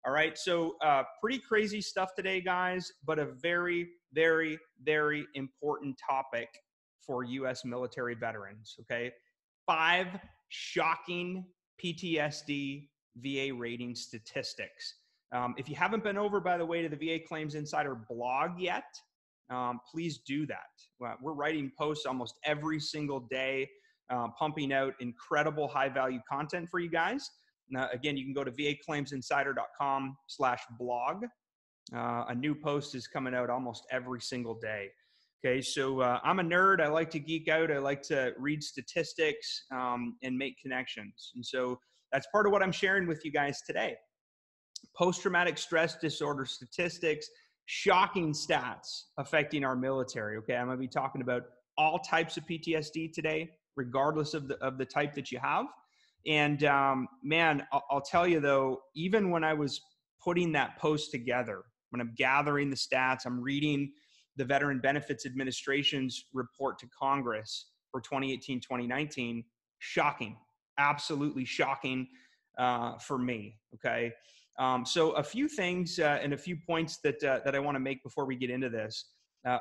All right. So pretty crazy stuff today, guys, but a very, very, very important topic for U.S. military veterans. Okay. 5 shocking PTSD VA rating statistics. If you haven't been over, by the way, to the VA Claims Insider blog yet, please do that. We're writing posts almost every single day, pumping out incredible high-value content for you guys. Now, again, you can go to vaclaimsinsider.com/blog. A new post is coming out almost every single day. Okay, so I'm a nerd. I like to geek out. I like to read statistics and make connections. And so that's part of what I'm sharing with you guys today. Post-traumatic stress disorder statistics, shocking stats affecting our military. Okay, I'm going to be talking about all types of PTSD today, regardless of the type that you have. And man, I'll tell you though, even when I was putting that post together, when I'm gathering the stats, I'm reading the Veteran Benefits Administration's report to Congress for 2018-2019, shocking, absolutely shocking for me. Okay. So a few things and a few points that I want to make before we get into this.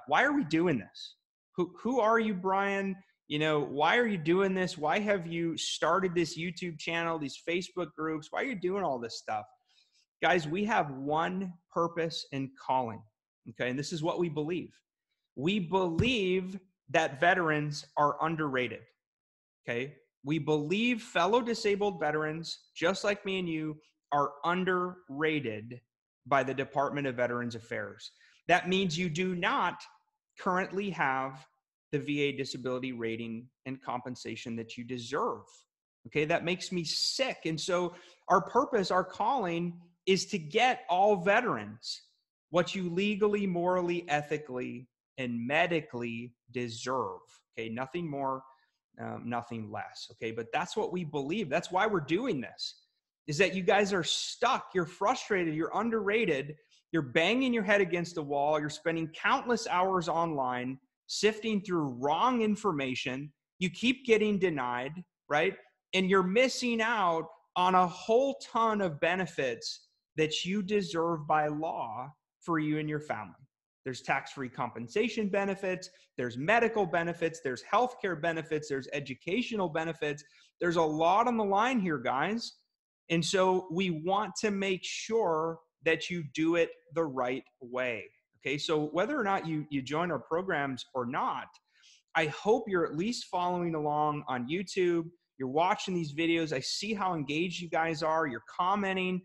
Why are we doing this? Who are you, Brian? You know, why are you doing this? Why have you started this YouTube channel, these Facebook groups? Why are you doing all this stuff? Guys, we have one purpose and calling, okay? And this is what we believe. We believe that veterans are underrated, okay? We believe fellow disabled veterans, just like me and you, are underrated by the Department of Veterans Affairs. That means you do not currently have the VA disability rating and compensation that you deserve. Okay, that makes me sick. And so our purpose, our calling is to get all veterans what you legally, morally, ethically, and medically deserve. Okay, nothing more, nothing less. Okay, but that's what we believe. That's why we're doing this, is that you guys are stuck. You're frustrated. You're underrated. You're banging your head against the wall. You're spending countless hours online sifting through wrong information. You keep getting denied, right? And you're missing out on a whole ton of benefits that you deserve by law for you and your family. There's tax-free compensation benefits, there's medical benefits, there's healthcare benefits, there's educational benefits. There's a lot on the line here, guys. And so we want to make sure that you do it the right way. Okay, so whether or not you join our programs or not, I hope you're at least following along on YouTube. You're watching these videos. I see how engaged you guys are. You're commenting.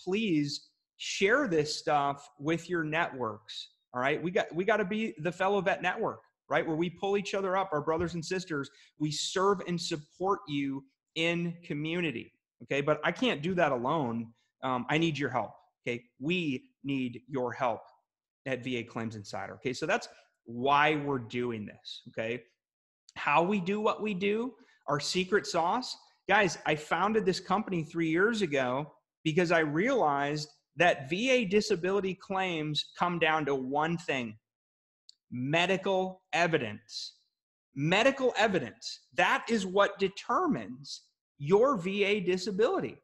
Please share this stuff with your networks. All right, we got to be the Fellow Vet Network, right? Where we pull each other up, our brothers and sisters. We serve and support you in community. Okay, but I can't do that alone. I need your help. Okay, we need your help at VA Claims Insider. Okay, so that's why we're doing this. Okay, how we do what we do, our secret sauce. Guys, I founded this company 3 years ago because I realized that VA disability claims come down to one thing: medical evidence. Medical evidence. That is what determines your VA disability.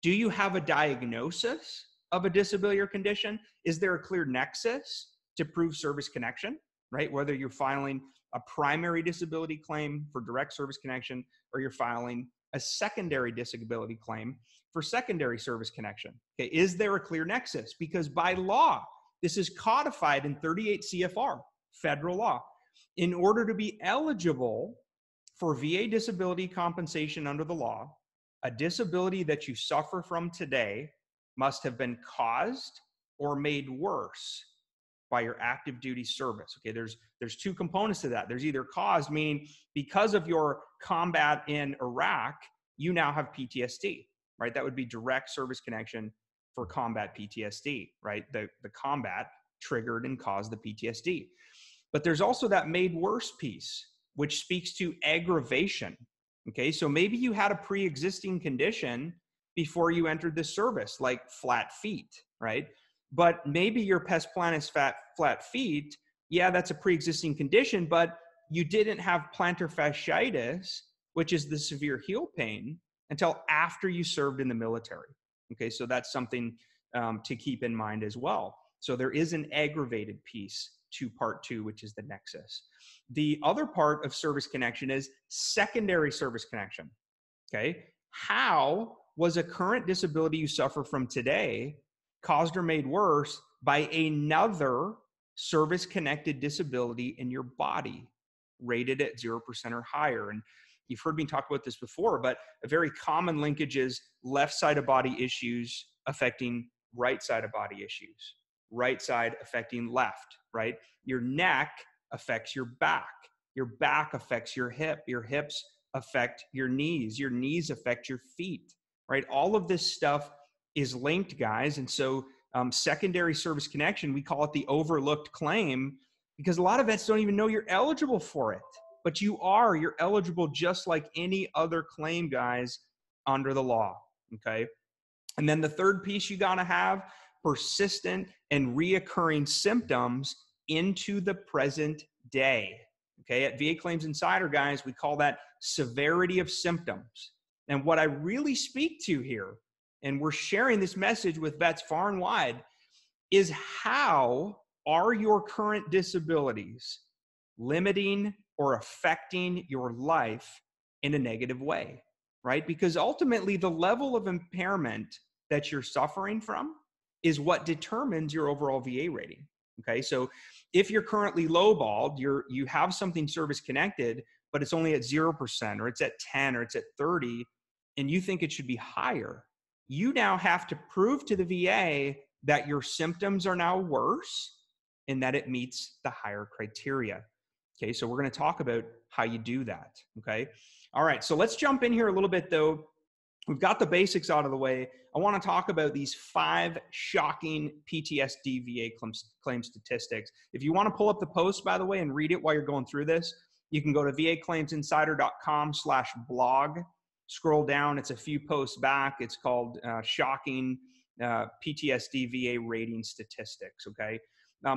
Do you have a diagnosis of a disability or condition? Is there a clear nexus to prove service connection, right? Whether you're filing a primary disability claim for direct service connection or you're filing a secondary disability claim for secondary service connection. Okay, is there a clear nexus? Because by law, this is codified in 38 CFR, federal law. In order to be eligible for VA disability compensation under the law, a disability that you suffer from today must have been caused or made worse by your active duty service. Okay, there's two components to that. There's either caused, meaning because of your combat in Iraq, you now have PTSD, right? That would be direct service connection for combat PTSD, right? The combat triggered and caused the PTSD. But there's also that made worse piece, which speaks to aggravation. Okay, so maybe you had a pre-existing condition before you entered the service, like flat feet, right? But maybe your pes planus flat feet, yeah, that's a pre-existing condition, but you didn't have plantar fasciitis, which is the severe heel pain, until after you served in the military. Okay, so that's something to keep in mind as well. So there is an aggravated piece to part two, which is the nexus. The other part of service connection is secondary service connection. Okay, how was a current disability you suffer from today caused or made worse by another service-connected disability in your body, rated at 0% or higher? And you've heard me talk about this before, but a very common linkage is left side of body issues affecting right side of body issues, right side affecting left, right? Your neck affects your back affects your hips affect your knees affect your feet, right? All of this stuff is linked, guys. And so secondary service connection, we call it the overlooked claim, because a lot of vets don't even know you're eligible for it, but you're eligible just like any other claim, guys, under the law. Okay. And then the third piece you got to have persistent and reoccurring symptoms into the present day. Okay, at VA Claims Insider, guys, we call that severity of symptoms. And what I really speak to here, and we're sharing this message with vets far and wide, is how are your current disabilities limiting or affecting your life in a negative way, right? Because ultimately, the level of impairment that you're suffering from is what determines your overall VA rating. Okay, so if you're currently lowballed, you have something service connected, but it's only at 0%, or it's at 10, or it's at 30, and you think it should be higher, you now have to prove to the VA that your symptoms are now worse and that it meets the higher criteria. Okay, so we're going to talk about how you do that. Okay, all right, so let's jump in here a little bit though. We've got the basics out of the way. I want to talk about these 5 shocking PTSD VA claim statistics. If you want to pull up the post, by the way, and read it while you're going through this, you can go to vaclaimsinsider.com/blog. Scroll down. It's a few posts back. It's called Shocking PTSD VA Rating Statistics. Okay.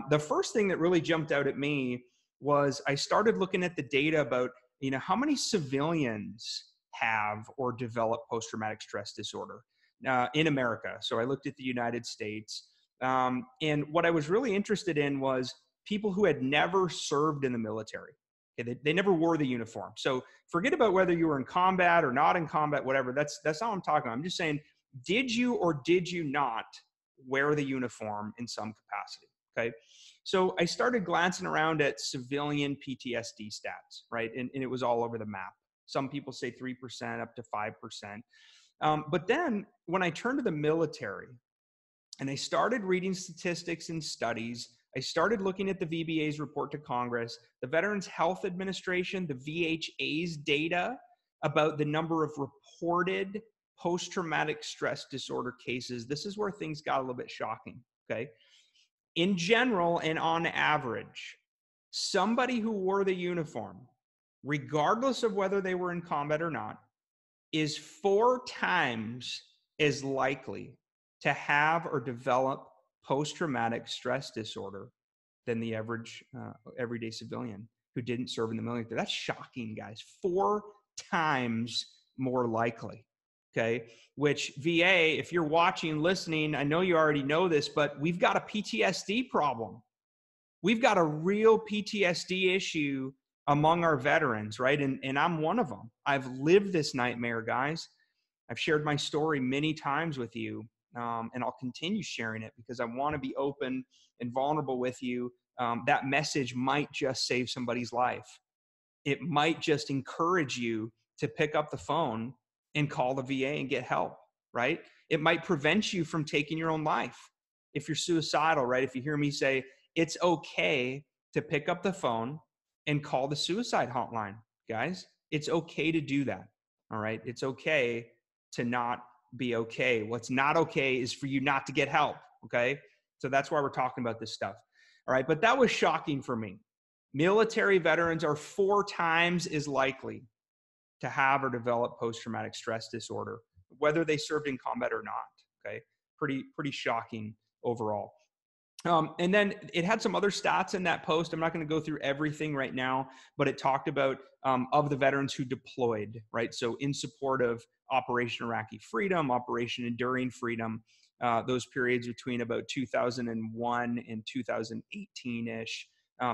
The first thing that really jumped out at me was I started looking at the data about, how many civilians have or develop post-traumatic stress disorder in America. So I looked at the United States. And what I was really interested in was people who had never served in the military. Okay, they never wore the uniform. So forget about whether you were in combat or not in combat, whatever. That's not what I'm talking about. I'm just saying, did you or did you not wear the uniform in some capacity? Okay. So I started glancing around at civilian PTSD stats, right? And it was all over the map. Some people say 3% up to 5%. But then when I turned to the military and I started reading statistics and studies, I started looking at the VBA's report to Congress, the Veterans Health Administration, the VHA's data about the number of reported post-traumatic stress disorder cases. This is where things got a little bit shocking, okay? In general and on average, somebody who wore the uniform, regardless of whether they were in combat or not, is 4 times as likely to have or develop post-traumatic stress disorder than the average everyday civilian who didn't serve in the military. That's shocking, guys. 4 times more likely. Okay, which VA, if you're watching, listening, I know you already know this, but we've got a PTSD problem. We've got a real PTSD issue among our veterans, right? And I'm one of them. I've lived this nightmare, guys. I've shared my story many times with you, and I'll continue sharing it because I want to be open and vulnerable with you. That message might just save somebody's life. It might just encourage you to pick up the phone and call the VA and get help, right? It might prevent you from taking your own life. If you're suicidal, right? If you hear me say, it's okay to pick up the phone and call the suicide hotline, guys. It's okay to do that, all right? It's okay to not be okay. What's not okay is for you not to get help, okay? So that's why we're talking about this stuff, all right? But that was shocking for me. Military veterans are 4 times as likely to have or develop post-traumatic stress disorder, whether they served in combat or not, okay? Pretty shocking overall. And then it had some other stats in that post. I'm not going to go through everything right now, but it talked about of the veterans who deployed, right? So in support of Operation Iraqi Freedom, Operation Enduring Freedom, those periods between about 2001 and 2018-ish,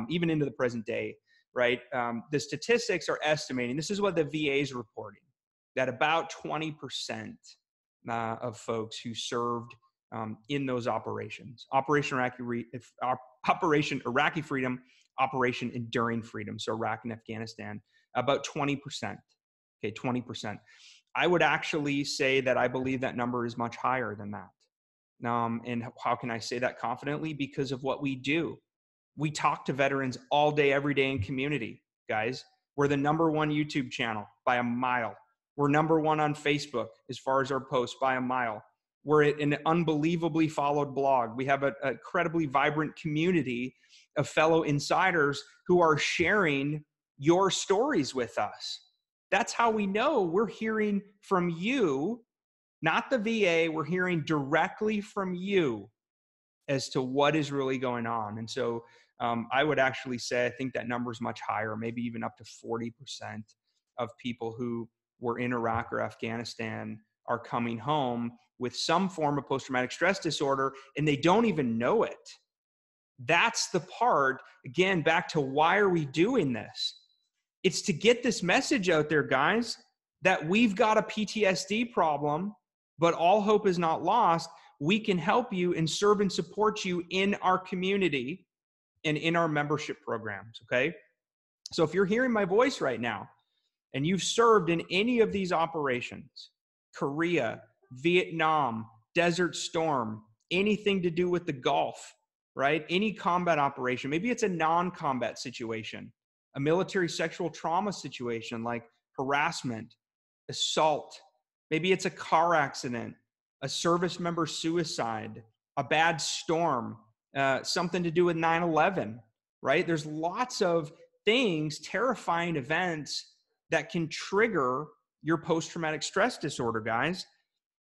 even into the present day, right? The statistics are estimating, this is what the VA is reporting, that about 20% of folks who served in those operations. Operation Iraqi Freedom, Operation Enduring Freedom, so Iraq and Afghanistan, about 20%. Okay, 20%. I would actually say that I believe that number is much higher than that. And how can I say that confidently? Because of what we do. We talk to veterans all day, every day in community, guys. We're the #1 YouTube channel by a mile. We're #1 on Facebook as far as our posts by a mile. We're an unbelievably followed blog. We have an incredibly vibrant community of fellow insiders who are sharing your stories with us. That's how we know we're hearing from you, not the VA. We're hearing directly from you as to what is really going on. And so I would actually say, I think that number is much higher, maybe even up to 40% of people who were in Iraq or Afghanistan are coming home with some form of post-traumatic stress disorder, and they don't even know it. That's the part, again, back to why are we doing this? It's to get this message out there, guys, that we've got a PTSD problem, but all hope is not lost. We can help you and serve and support you in our community and in our membership programs, okay? So if you're hearing my voice right now and you've served in any of these operations, Korea, Vietnam, Desert Storm, anything to do with the Gulf, right? Any combat operation, maybe it's a non-combat situation, a military sexual trauma situation like harassment, assault, maybe it's a car accident, a service member suicide, a bad storm, something to do with 9/11, right? There's lots of things, terrifying events that can trigger your post-traumatic stress disorder, guys.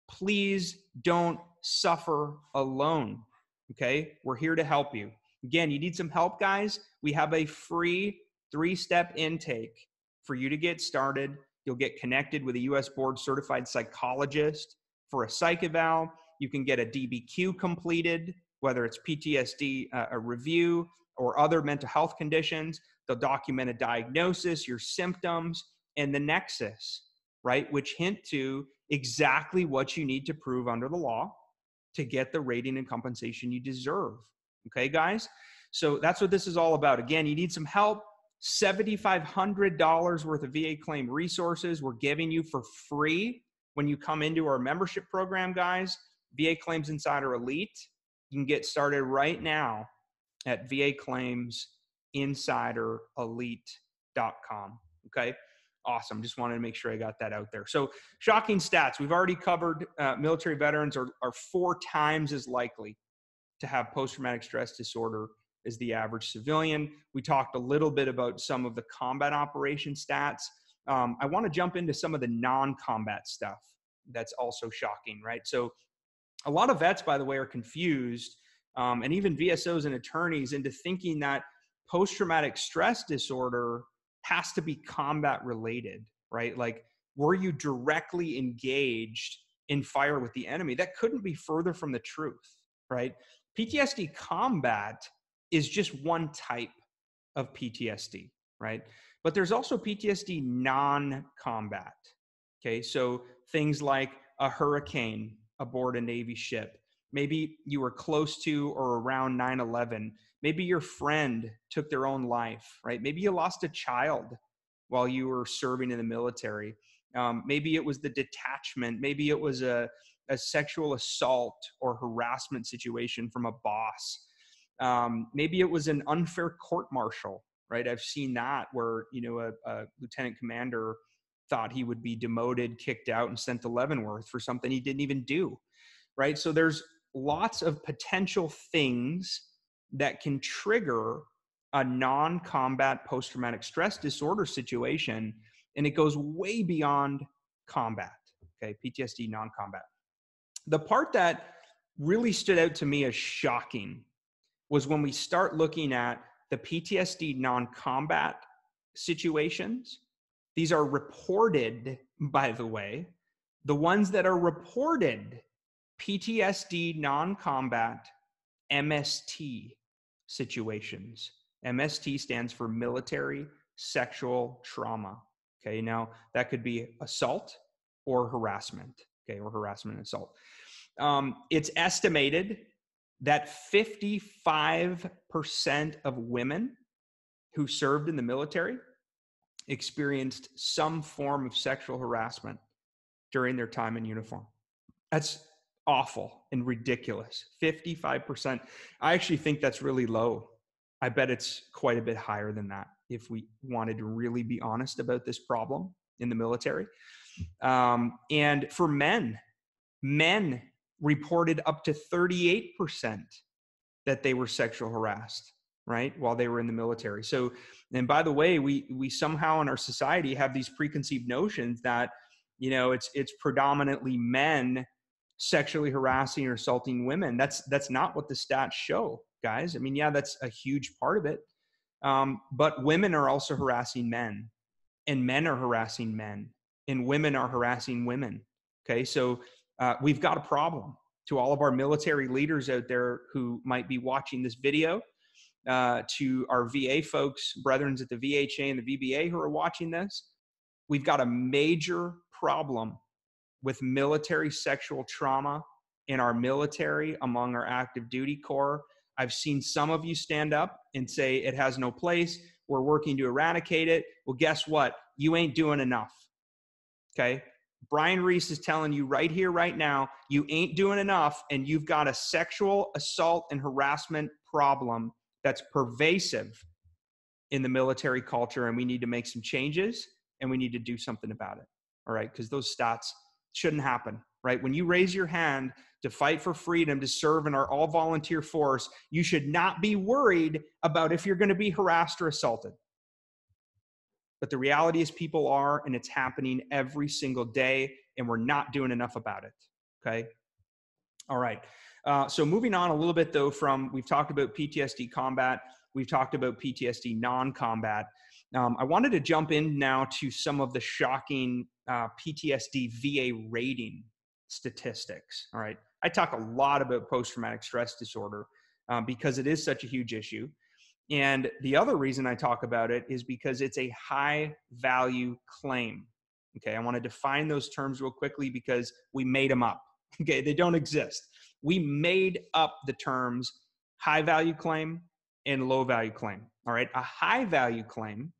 Please don't suffer alone, okay? We're here to help you. Again, you need some help, guys? We have a free 3-step intake for you to get started. You'll get connected with a US board certified psychologist for a psych eval. You can get a DBQ completed, whether it's PTSD, a review, or other mental health conditions. They'll document a diagnosis, your symptoms, and the Nexus, right? Which hint to exactly what you need to prove under the law to get the rating and compensation you deserve. Okay, guys? So that's what this is all about. Again, you need some help. $7,500 worth of VA claim resources we're giving you for free when you come into our membership program, guys. VA Claims Insider Elite. You can get started right now at VAClaimsinsiderelite.com. Okay, awesome. Just wanted to make sure I got that out there. So shocking stats. We've already covered military veterans are 4 times as likely to have post-traumatic stress disorder as the average civilian. We talked a little bit about some of the combat operation stats. I want to jump into some of the non-combat stuff that's also shocking, right? So a lot of vets, by the way, are confused, and even VSOs and attorneys, into thinking that post-traumatic stress disorder has to be combat related, right? Like, were you directly engaged in fire with the enemy? That couldn't be further from the truth, right? PTSD combat is just one type of PTSD, right? But there's also PTSD non-combat, okay? So things like a hurricane aboard a Navy ship. Maybe you were close to or around 9/11. Maybe your friend took their own life, right? Maybe you lost a child while you were serving in the military. Maybe it was the detachment. Maybe it was a sexual assault or harassment situation from a boss. Maybe it was an unfair court-martial, right? I've seen that where, you know, a lieutenant commander thought he would be demoted, kicked out, and sent to Leavenworth for something he didn't even do, right? So there's lots of potential things that can trigger a non-combat post-traumatic stress disorder situation, and it goes way beyond combat, okay? PTSD non-combat. The part that really stood out to me as shocking was when we start looking at the PTSD non-combat situations. These are reported, by the way. The ones that are reported, PTSD non-combat MST situations. MST stands for military sexual trauma. Okay, now that could be assault or harassment. Okay, or harassment and assault. It's estimated that 55% of women who served in the military experienced some form of sexual harassment during their time in uniform. That's awful and ridiculous. 55%. I actually think that's really low. I bet it's quite a bit higher than that if we wanted to really be honest about this problem in the military. And for men reported up to 38% that they were sexual harassed, right, while they were in the military. So, and by the way, we somehow in our society have these preconceived notions that, you know, it's predominantly men sexually harassing or assaulting women. That's not what the stats show, guys. I mean, yeah, that's a huge part of it. But women are also harassing men, and men are harassing men, and women are harassing women. Okay, so we've got a problem. To all of our military leaders out there who might be watching this video, to our VA folks, brethren at the VHA and the VBA who are watching this, we've got a major problem with military sexual trauma in our military among our active duty corps. I've seen some of you stand up and say it has no place. We're working to eradicate it. Well, guess what? You ain't doing enough. Okay? Brian Reese is telling you right here, right now, you ain't doing enough, and you've got a sexual assault and harassment problem that's pervasive in the military culture, and we need to make some changes, and we need to do something about it. All right? Because those stats shouldn't happen, right? When you raise your hand to fight for freedom, to serve in our all-volunteer force, you should not be worried about if you're going to be harassed or assaulted. But the reality is people are, and it's happening every single day, and we're not doing enough about it, okay? All right. So moving on a little bit, though, from we've talked about PTSD combat, we've talked about PTSD non-combat. I wanted to jump in now to some of the shocking PTSD VA rating statistics, all right? I talk a lot about post-traumatic stress disorder because it is such a huge issue. And the other reason I talk about it is because it's a high value claim. Okay, I want to define those terms real quickly because we made them up. Okay, they don't exist. We made up the terms high value claim and low value claim. All right, a high value claim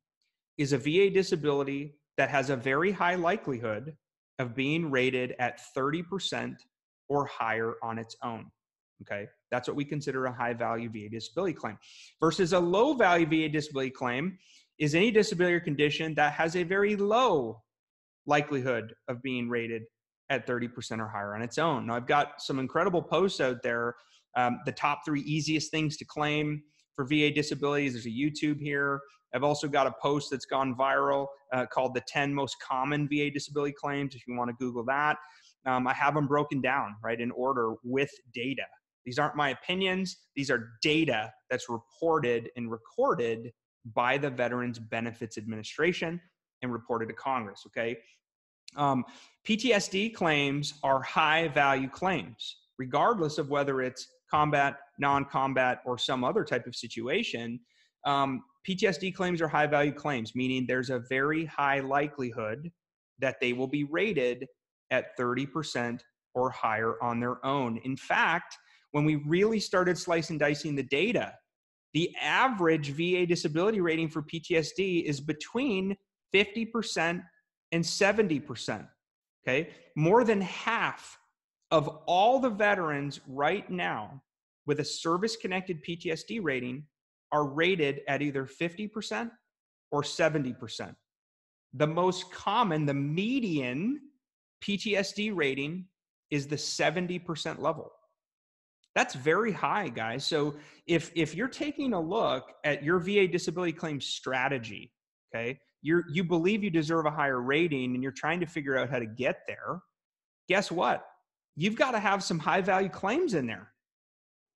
is a VA disability that has a very high likelihood of being rated at 30% or higher on its own. Okay, that's what we consider a high value VA disability claim. Versus a low value VA disability claim is any disability or condition that has a very low likelihood of being rated at 30% or higher on its own. Now, I've got some incredible posts out there. The top 3 easiest things to claim for VA disabilities. There's a YouTube here. I've also got a post that's gone viral called the 10 most common VA disability claims, if you want to Google that. I have them broken down, right, in order with data. These aren't my opinions. These are data that's reported and recorded by the Veterans Benefits Administration and reported to Congress, okay? PTSD claims are high value claims, regardless of whether it's combat, non-combat, or some other type of situation. PTSD claims are high value claims, meaning there's a very high likelihood that they will be rated at 30% or higher on their own. In fact, when we really started slicing and dicing the data, the average VA disability rating for PTSD is between 50% and 70%, okay? More than half of all the veterans right now with a service-connected PTSD rating are rated at either 50% or 70%. The most common, the median PTSD rating is the 70% level. That's very high, guys. So if you're taking a look at your VA disability claim strategy, okay, you believe you deserve a higher rating and you're trying to figure out how to get there, guess what? You've got to have some high value claims in there.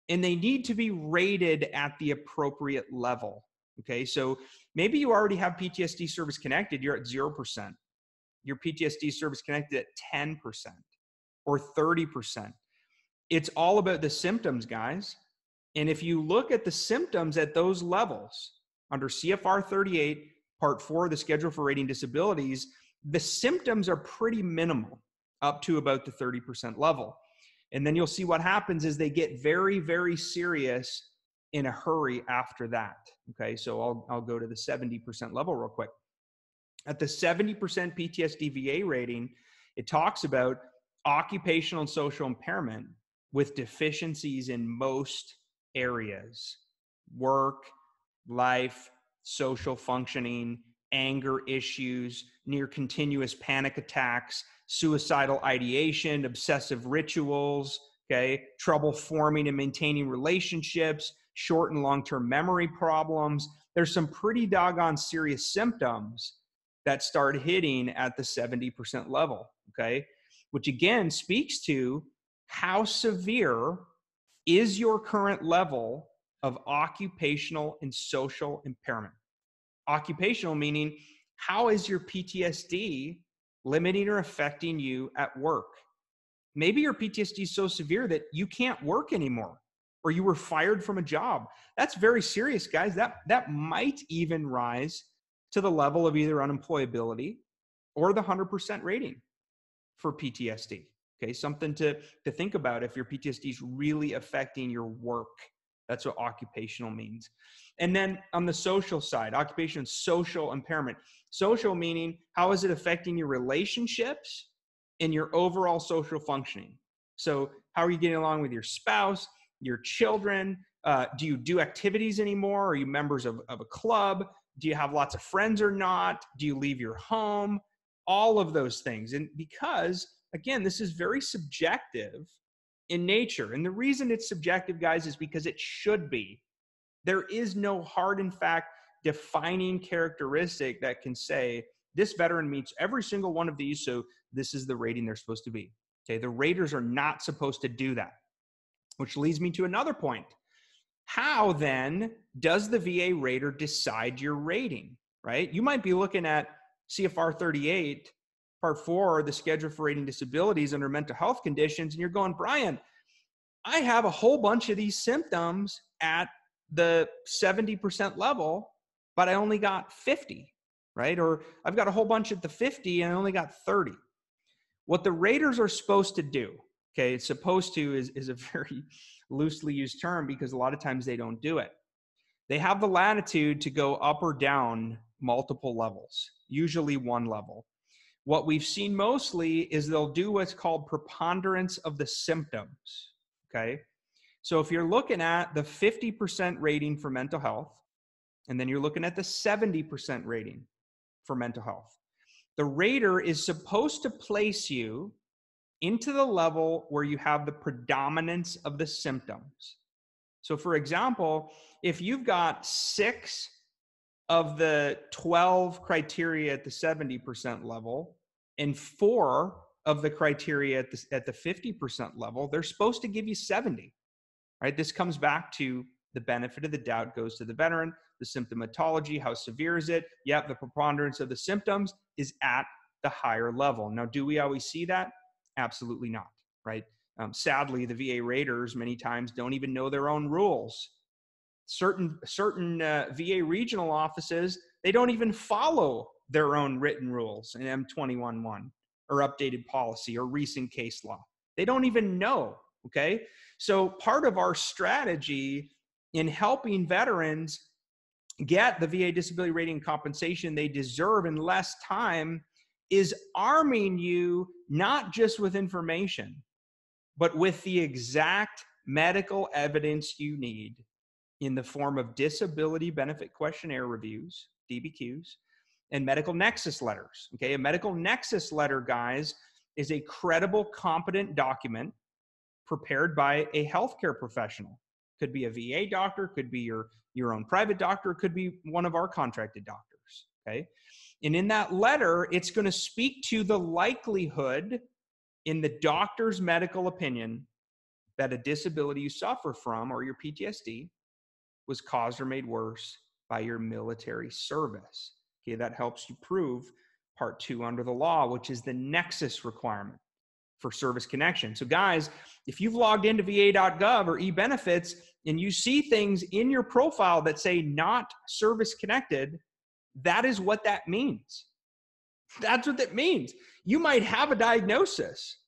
and they need to be rated at the appropriate level. Okay, so maybe you already have PTSD service connected, you're at 0%. Your PTSD service connected at 10% or 30%. It's all about the symptoms, guys. And if you look at the symptoms at those levels under CFR 38, Part 4, the Schedule for Rating Disabilities, the symptoms are pretty minimal up to about the 30% level. And then you'll see what happens is they get very, very serious in a hurry after that. Okay, so I'll go to the 70% level real quick. At the 70% PTSD VA rating, it talks about occupational and social impairment with deficiencies in most areas: work, life, social functioning, anger issues, near continuous panic attacks, suicidal ideation, obsessive rituals, okay, trouble forming and maintaining relationships, short and long-term memory problems. There's some pretty doggone serious symptoms that start hitting at the 70% level, okay, which again speaks to how severe is your current level of occupational and social impairment. Occupational meaning, how is your PTSD limiting or affecting you at work? Maybe your PTSD is so severe that you can't work anymore, or you were fired from a job. That's very serious, guys. That might even rise to the level of either unemployability or the 100% rating for PTSD. Okay, something to think about if your PTSD is really affecting your work. That's what occupational means. And then on the social side, occupation and social impairment. Social meaning, how is it affecting your relationships and your overall social functioning? So how are you getting along with your spouse, your children? Do you do activities anymore? Are you members of a club? Do you have lots of friends or not? Do you leave your home? All of those things. And because, again, this is very subjective in nature. And the reason it's subjective, guys, is because it should be. There is no hard and fact defining characteristic that can say this veteran meets every single one of these, so this is the rating they're supposed to be. Okay, the raters are not supposed to do that, which leads me to another point. How then does the VA rater decide your rating, right? You might be looking at CFR 38, Part 4, the Schedule for Rating Disabilities under mental health conditions, and you're going, Brian, I have a whole bunch of these symptoms at the 70% level, but I only got 50, right? Or I've got a whole bunch at the 50 and I only got 30. What the raters are supposed to do, okay, it's supposed to is a very loosely used term because a lot of times they don't do it. They have the latitude to go up or down multiple levels, usually one level. What we've seen mostly is they'll do what's called preponderance of the symptoms, okay? So if you're looking at the 50% rating for mental health, and then you're looking at the 70% rating for mental health, the rater is supposed to place you into the level where you have the predominance of the symptoms. So for example, if you've got 6 of the 12 criteria at the 70% level and 4 of the criteria at the 50% level, they're supposed to give you 70, right? This comes back to the benefit of the doubt goes to the veteran, the symptomatology, how severe is it? Yep, the preponderance of the symptoms is at the higher level. Now, do we always see that? Absolutely not, right? Sadly, the VA raters many times don't even know their own rules. Certain VA regional offices, they don't even follow their own written rules in M21.1 or updated policy or recent case law. They don't even know, okay? So part of our strategy in helping veterans get the VA disability rating and compensation they deserve in less time is arming you not just with information, but with the exact medical evidence you need in the form of disability benefit questionnaire reviews, DBQs, and medical nexus letters. Okay, a medical nexus letter, guys, is a credible, competent document prepared by a healthcare professional. Could be a VA doctor, could be your own private doctor, could be one of our contracted doctors. Okay, and in that letter, it's going to speak to the likelihood in the doctor's medical opinion, that a disability you suffer from or your PTSD was caused or made worse by your military service. Okay, that helps you prove part 2 under the law, which is the Nexus requirement for service connection. So guys, if you've logged into va.gov or eBenefits and you see things in your profile that say not service connected, that is what that means. That's what that means. You might have a diagnosis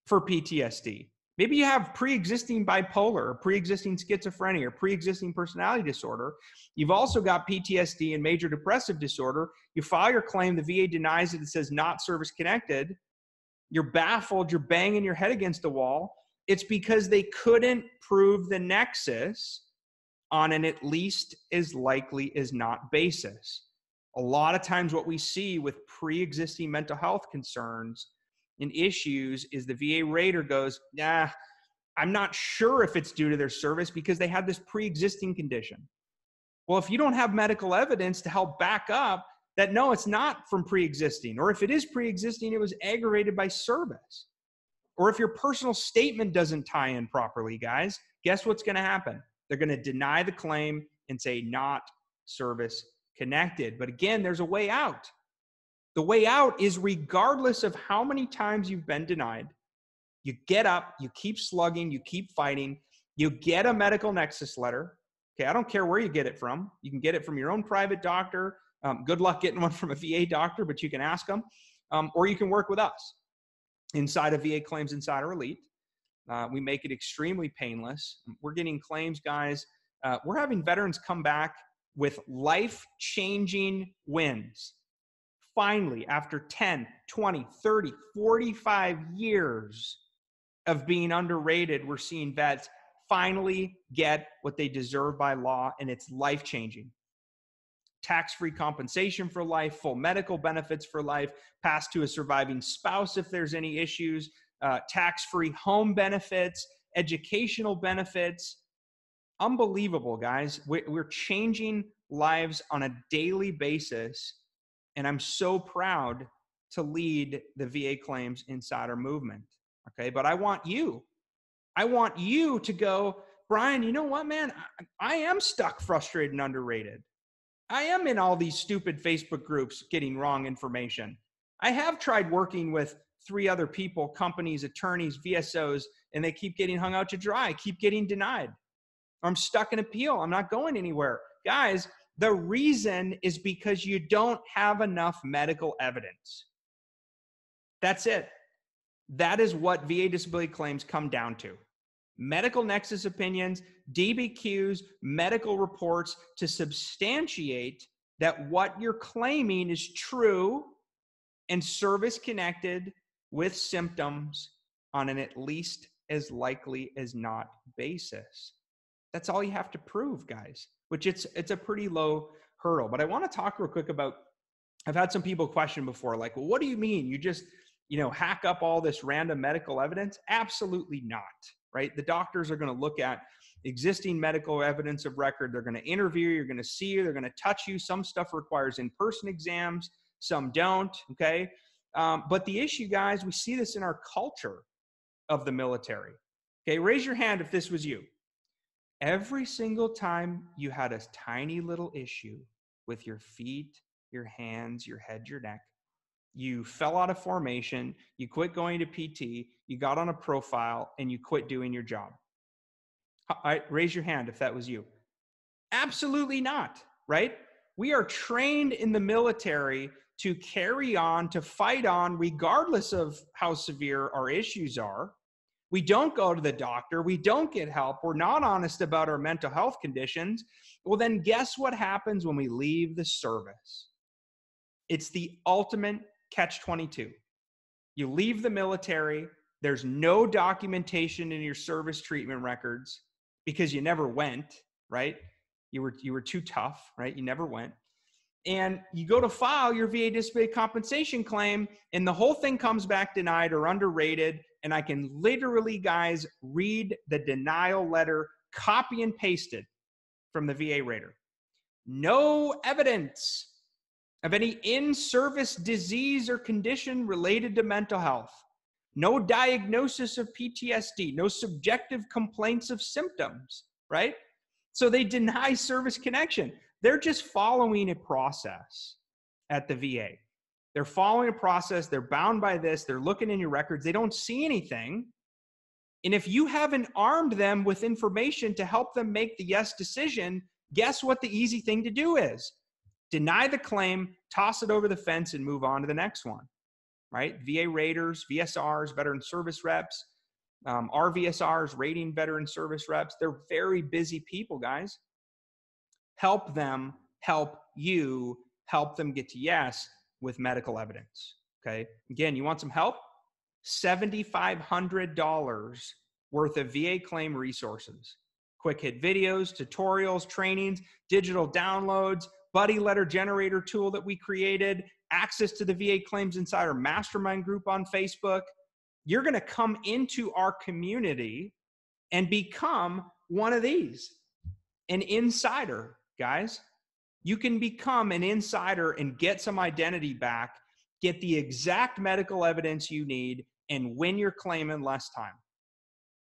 for PTSD. Maybe you have pre-existing bipolar or pre-existing schizophrenia or pre-existing personality disorder. You've also got PTSD and major depressive disorder. You file your claim, the VA denies it, it says not service connected. You're baffled, you're banging your head against the wall. It's because they couldn't prove the nexus on an at least as likely as not basis. A lot of times what we see with pre-existing mental health concerns and issues is the VA rater goes, nah, I'm not sure if it's due to their service because they had this pre-existing condition. Well, if you don't have medical evidence to help back up that, no, it's not from pre-existing, or if it is pre-existing, it was aggravated by service, or if your personal statement doesn't tie in properly, guys, guess what's going to happen? They're going to deny the claim and say not service connected. But again, there's a way out. The way out is regardless of how many times you've been denied, you get up, you keep slugging, you keep fighting, you get a medical nexus letter. Okay, I don't care where you get it from. You can get it from your own private doctor. Good luck getting one from a VA doctor, but you can ask them. Or you can work with us inside of VA Claims Insider Elite. We make it extremely painless. We're getting claims, guys. We're having veterans come back with life-changing wins. Finally, after 10, 20, 30, 45 years of being underrated, we're seeing vets finally get what they deserve by law, and it's life-changing. Tax-free compensation for life, full medical benefits for life, passed to a surviving spouse if there's any issues, tax-free home benefits, educational benefits. Unbelievable, guys. We're changing lives on a daily basis, and I'm so proud to lead the VA Claims Insider movement, okay? But I want you to go, Brian, you know what, man? I am stuck, frustrated, and underrated. I am in all these stupid Facebook groups getting wrong information. I have tried working with 3 other people, companies, attorneys, VSOs, and they keep getting hung out to dry. I keep getting denied. I'm stuck in appeal. I'm not going anywhere. Guys, the reason is because you don't have enough medical evidence. That's it. That is what VA disability claims come down to. Medical nexus opinions, DBQs, medical reports to substantiate that what you're claiming is true and service connected with symptoms on an at least as likely as not basis. That's all you have to prove, guys, which it's a pretty low hurdle. But I want to talk real quick about, I've had some people question before, like, well, what do you mean? You just, hack up all this random medical evidence? Absolutely not, right? The doctors are going to look at existing medical evidence of record. They're going to interview you. You're going to see you. They're going to touch you. Some stuff requires in-person exams. Some don't, okay? But the issue, guys, we see this in our culture of the military. Okay, raise your hand if this was you. Every single time you had a tiny little issue with your feet, your hands, your head, your neck, you fell out of formation, you quit going to PT, you got on a profile, and you quit doing your job. Raise your hand if that was you. Absolutely not, right? We are trained in the military to carry on, to fight on, regardless of how severe our issues are. We don't go to the doctor. We don't get help. We're not honest about our mental health conditions. Well, then guess what happens when we leave the service? It's the ultimate catch-22. You leave the military. There's no documentation in your service treatment records because you never went, right? You were too tough, right? You never went. And you go to file your VA disability compensation claim, and the whole thing comes back denied or underrated. And I can literally, guys, read the denial letter, copy and paste it from the VA rater. No evidence of any in-service disease or condition related to mental health. no diagnosis of PTSD, no subjective complaints of symptoms, right? So they deny service connection. They're just following a process at the VA. They're following a process. They're bound by this. They're looking in your records. They don't see anything. And if you haven't armed them with information to help them make the yes decision, guess what the easy thing to do is? Deny the claim, toss it over the fence, and move on to the next one, right? VA raters, VSRs, veteran service reps, RVSRs, rating veteran service reps. They're very busy people, guys. Help them, help you, help them get to yes with medical evidence, okay? Again, you want some help? $7,500 worth of VA claim resources. Quick hit videos, tutorials, trainings, digital downloads, buddy letter generator tool that we created, access to the VA Claims Insider Mastermind group on Facebook. You're going to come into our community and become one of these, an insider, guys. You can become an insider and get some identity back, get the exact medical evidence you need, and win your claim in less time.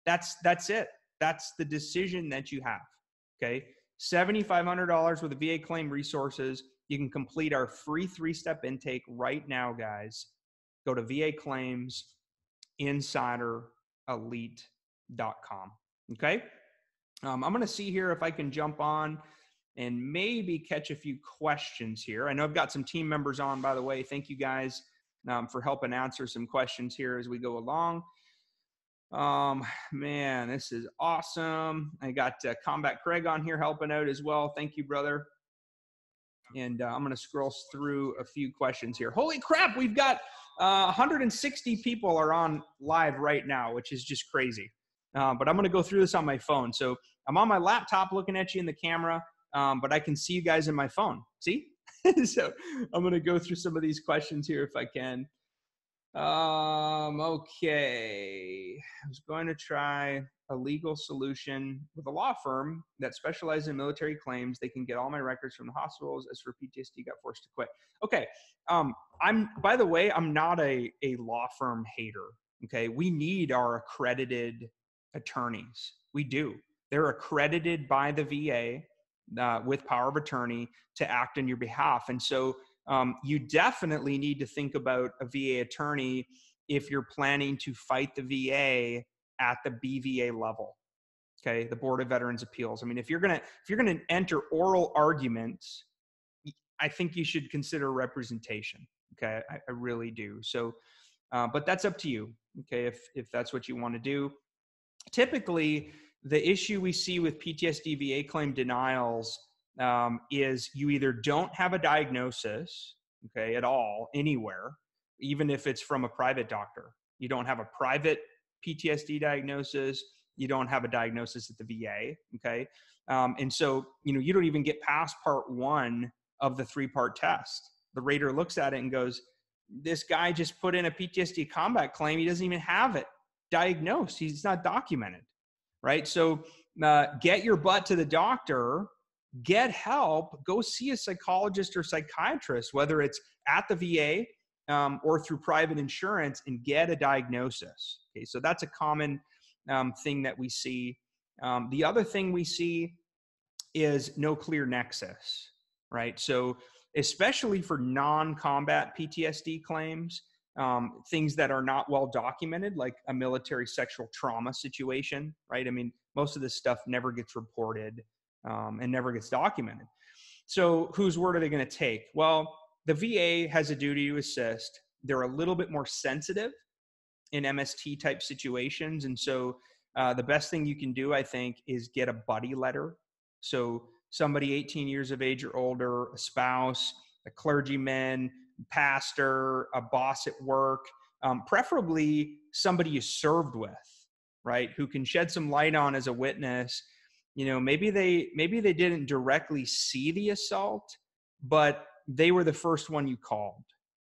That's it. That's the decision that you have, okay? $7,500 with the VA claim resources. You can complete our free 3-step intake right now, guys. Go to VAClaimsInsiderElite.com, okay? I'm going to see here if I can jump on and maybe catch a few questions here. I know I've got some team members on, by the way. Thank you guys for helping answer some questions here as we go along. Man, this is awesome. I got Combat Craig on here helping out as well. Thank you, brother. And I'm going to scroll through a few questions here. Holy crap, we've got 160 people are on live right now, which is just crazy. But I'm going to go through this on my phone. So I'm on my laptop looking at you in the camera, but I can see you guys in my phone. See? So I'm going to go through some of these questions here if I can. Okay. I was going to try a legal solution with a law firm that specializes in military claims. They can get all my records from the hospitals. As for PTSD, got forced to quit. Okay. By the way, I'm not a law firm hater. Okay. We need our accredited attorneys. We do. They're accredited by the VA with power of attorney to act on your behalf. And so you definitely need to think about a VA attorney if you're planning to fight the VA at the BVA level. Okay, the Board of Veterans Appeals. I mean, if you're gonna enter oral arguments, I think you should consider representation. Okay, I really do. So, but that's up to you. Okay, if that's what you want to do. Typically, the issue we see with PTSD VA claim denials is you either don't have a diagnosis, okay, at all, anywhere, even if it's from a private doctor. You don't have a private PTSD diagnosis. You don't have a diagnosis at the VA, okay? And so, you don't even get past part 1 of the 3-part test. The rater looks at it and goes, this guy just put in a PTSD combat claim. He doesn't even have it diagnosed. He's not documented, right? So get your butt to the doctor, get help, go see a psychologist or psychiatrist, whether it's at the VA or through private insurance, and get a diagnosis. Okay, so that's a common thing that we see. The other thing we see is no clear nexus, right? So especially for non-combat PTSD claims, things that are not well documented, like a military sexual trauma situation, right? I mean, most of this stuff never gets reported and never gets documented. So whose word are they going to take? Well, the VA has a duty to assist. They're a little bit more sensitive in MST type situations. And so the best thing you can do, I think, is get a buddy letter. So somebody 18 years of age or older, a spouse, a clergyman, pastor, a boss at work, preferably somebody you served with, right? Who can shed some light on as a witness. Maybe they didn't directly see the assault, but they were the first one you called,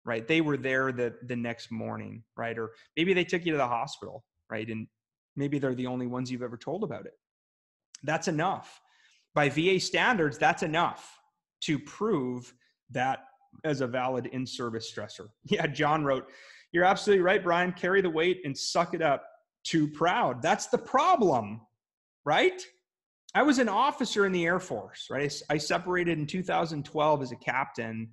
right? They were there the next morning, right? Or maybe they took you to the hospital, right? And maybe they're the only ones you've ever told about it. That's enough. By VA standards, that's enough to prove that as a valid in-service stressor. Yeah, John wrote, You're absolutely right, Brian. Carry the weight and suck it up. Too proud. That's the problem, right? I was an officer in the Air Force, right? I separated in 2012 as a captain,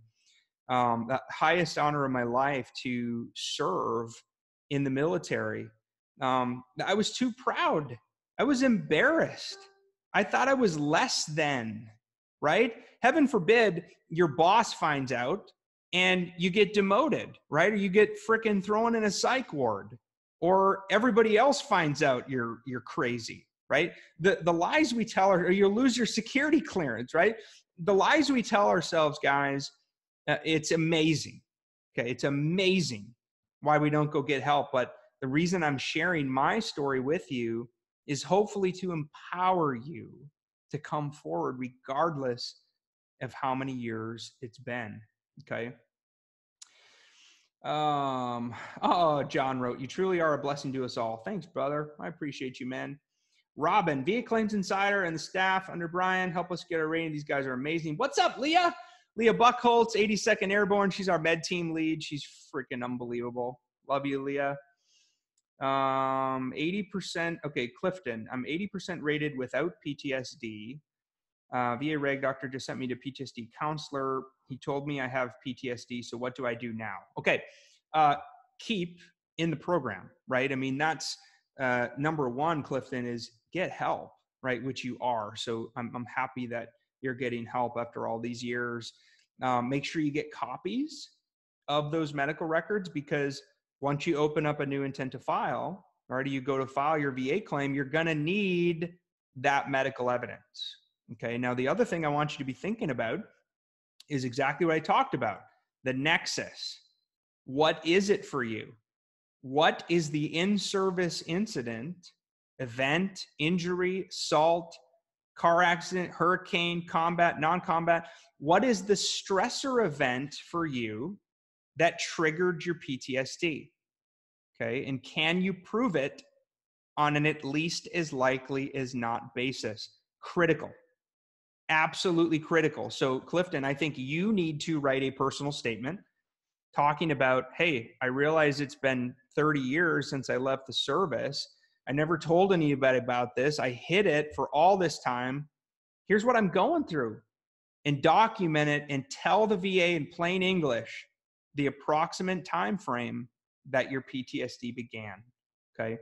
the highest honor of my life to serve in the military. I was too proud. I was embarrassed. I thought I was less than, right? Heaven forbid your boss finds out and you get demoted, right? Or you get frickin' thrown in a psych ward, or everybody else finds out you're crazy, right? The lies we tell, or you'll lose your security clearance, right? The lies we tell ourselves, guys, it's amazing. Okay, it's amazing why we don't go get help. But the reason I'm sharing my story with you is hopefully to empower you to come forward regardless of how many years it's been. Okay. Oh, John wrote, "You truly are a blessing to us all." Thanks, brother. I appreciate you, man. Robin, VA Claims Insider and the staff under Brian, help us get a rating. These guys are amazing. What's up, Leah? Leah Buckholtz, 82nd Airborne. She's our med team lead. She's freaking unbelievable. Love you, Leah. 80%. Okay, Clifton. I'm 80% rated without PTSD. VA reg doctor just sent me to PTSD counselor. He told me I have PTSD. So what do I do now? Okay. Keep in the program, right? I mean, that's number one, Clifton, is get help, right? Which you are. So I'm happy that you're getting help after all these years. Make sure you get copies of those medical records, because once you open up a new intent to file, or you go to file your VA claim, you're going to need that medical evidence. Okay. Now, the other thing I want you to be thinking about is exactly what I talked about, the Nexus. What is it for you? What is the in-service incident, event, injury, assault, car accident, hurricane, combat, non-combat? What is the stressor event for you that triggered your PTSD? Okay. And can you prove it on an at least as likely as not basis? Critical. Absolutely critical. So Clifton, I think you need to write a personal statement talking about, hey, I realize it's been 30 years since I left the service. I never told anybody about this. I hid it for all this time. Here's what I'm going through. And document it and tell the VA in plain English the approximate time frame that your PTSD began. Okay.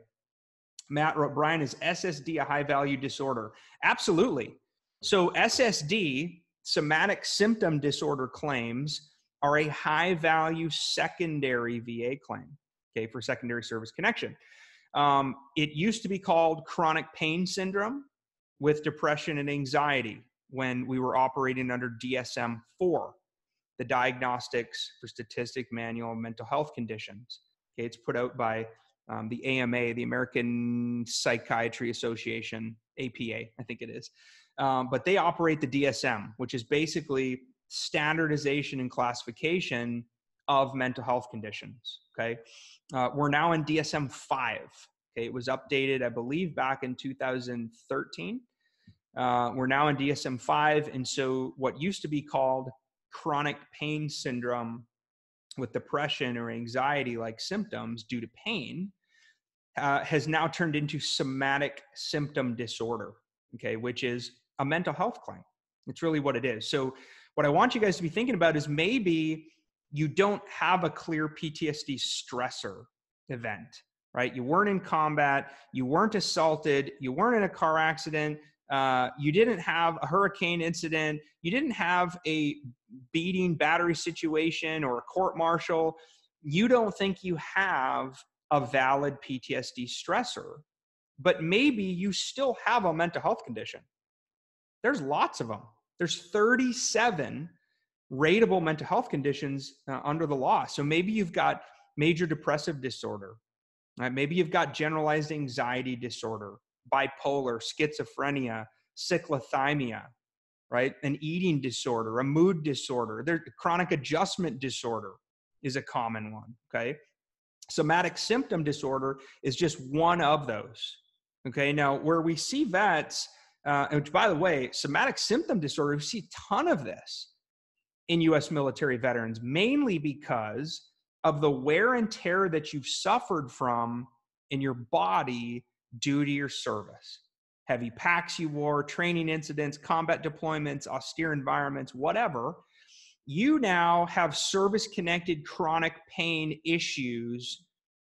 Matt wrote, Brian, is SSD a high value disorder? Absolutely. So SSD, somatic symptom disorder claims, are a high value secondary VA claim, okay, for secondary service connection. It used to be called chronic pain syndrome with depression and anxiety when we were operating under DSM-4, the Diagnostics for Statistic Manual of Mental Health Conditions. Okay, it's put out by the AMA, the American Psychiatry Association, APA, I think it is. But they operate the DSM, which is basically standardization and classification of mental health conditions. Okay. We're now in DSM-5. Okay. It was updated, I believe, back in 2013. We're now in DSM-5. And so what used to be called chronic pain syndrome with depression or anxiety-like symptoms due to pain has now turned into somatic symptom disorder, okay, which is a mental health claim. It's really what it is. So what I want you guys to be thinking about is maybe you don't have a clear PTSD stressor event, right? You weren't in combat, you weren't assaulted, you weren't in a car accident, you didn't have a hurricane incident, you didn't have a beating battery situation or a court martial. You don't think you have a valid PTSD stressor, but maybe you still have a mental health condition. There's lots of them. There's 37 rateable mental health conditions under the law. So maybe you've got major depressive disorder. Right? Maybe you've got generalized anxiety disorder, bipolar, schizophrenia, cyclothymia, right? An eating disorder, a mood disorder. Chronic adjustment disorder is a common one, okay? Somatic symptom disorder is just one of those, okay? Now, where we see vets, which, by the way, somatic symptom disorder, we see a ton of this in U.S. military veterans, mainly because of the wear and tear that you've suffered from in your body due to your service. Heavy packs you wore, training incidents, combat deployments, austere environments, whatever. You now have service-connected chronic pain issues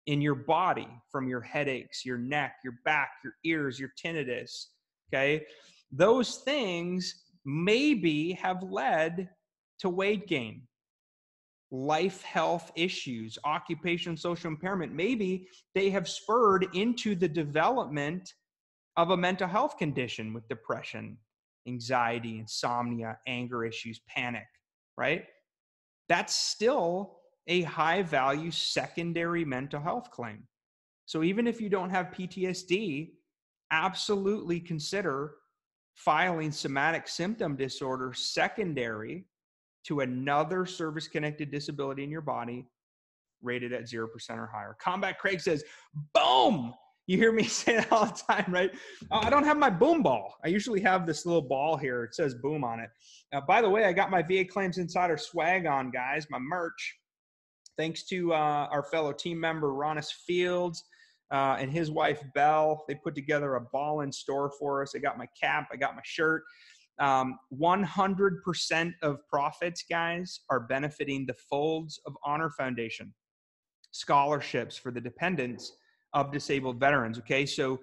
in your body, from your headaches, your neck, your back, your ears, your tinnitus, okay? Those things maybe have led to weight gain, life health issues, occupation, social impairment. Maybe they have spurred into the development of a mental health condition with depression, anxiety, insomnia, anger issues, panic, right? That's still a high value secondary mental health claim. So even if you don't have PTSD, absolutely consider filing somatic symptom disorder secondary to another service-connected disability in your body rated at 0% or higher. Combat Craig says, boom! You hear me say that all the time, right? I don't have my boom ball. I usually have this little ball here. It says boom on it. By the way, I got my VA Claims Insider swag on, guys, my merch. Thanks to our fellow team member, Ronis Fields, and his wife, Belle. They put together a ball in store for us. I got my cap. I got my shirt. 100% of profits, guys, are benefiting the Folds of Honor Foundation scholarships for the dependents of disabled veterans. Okay, so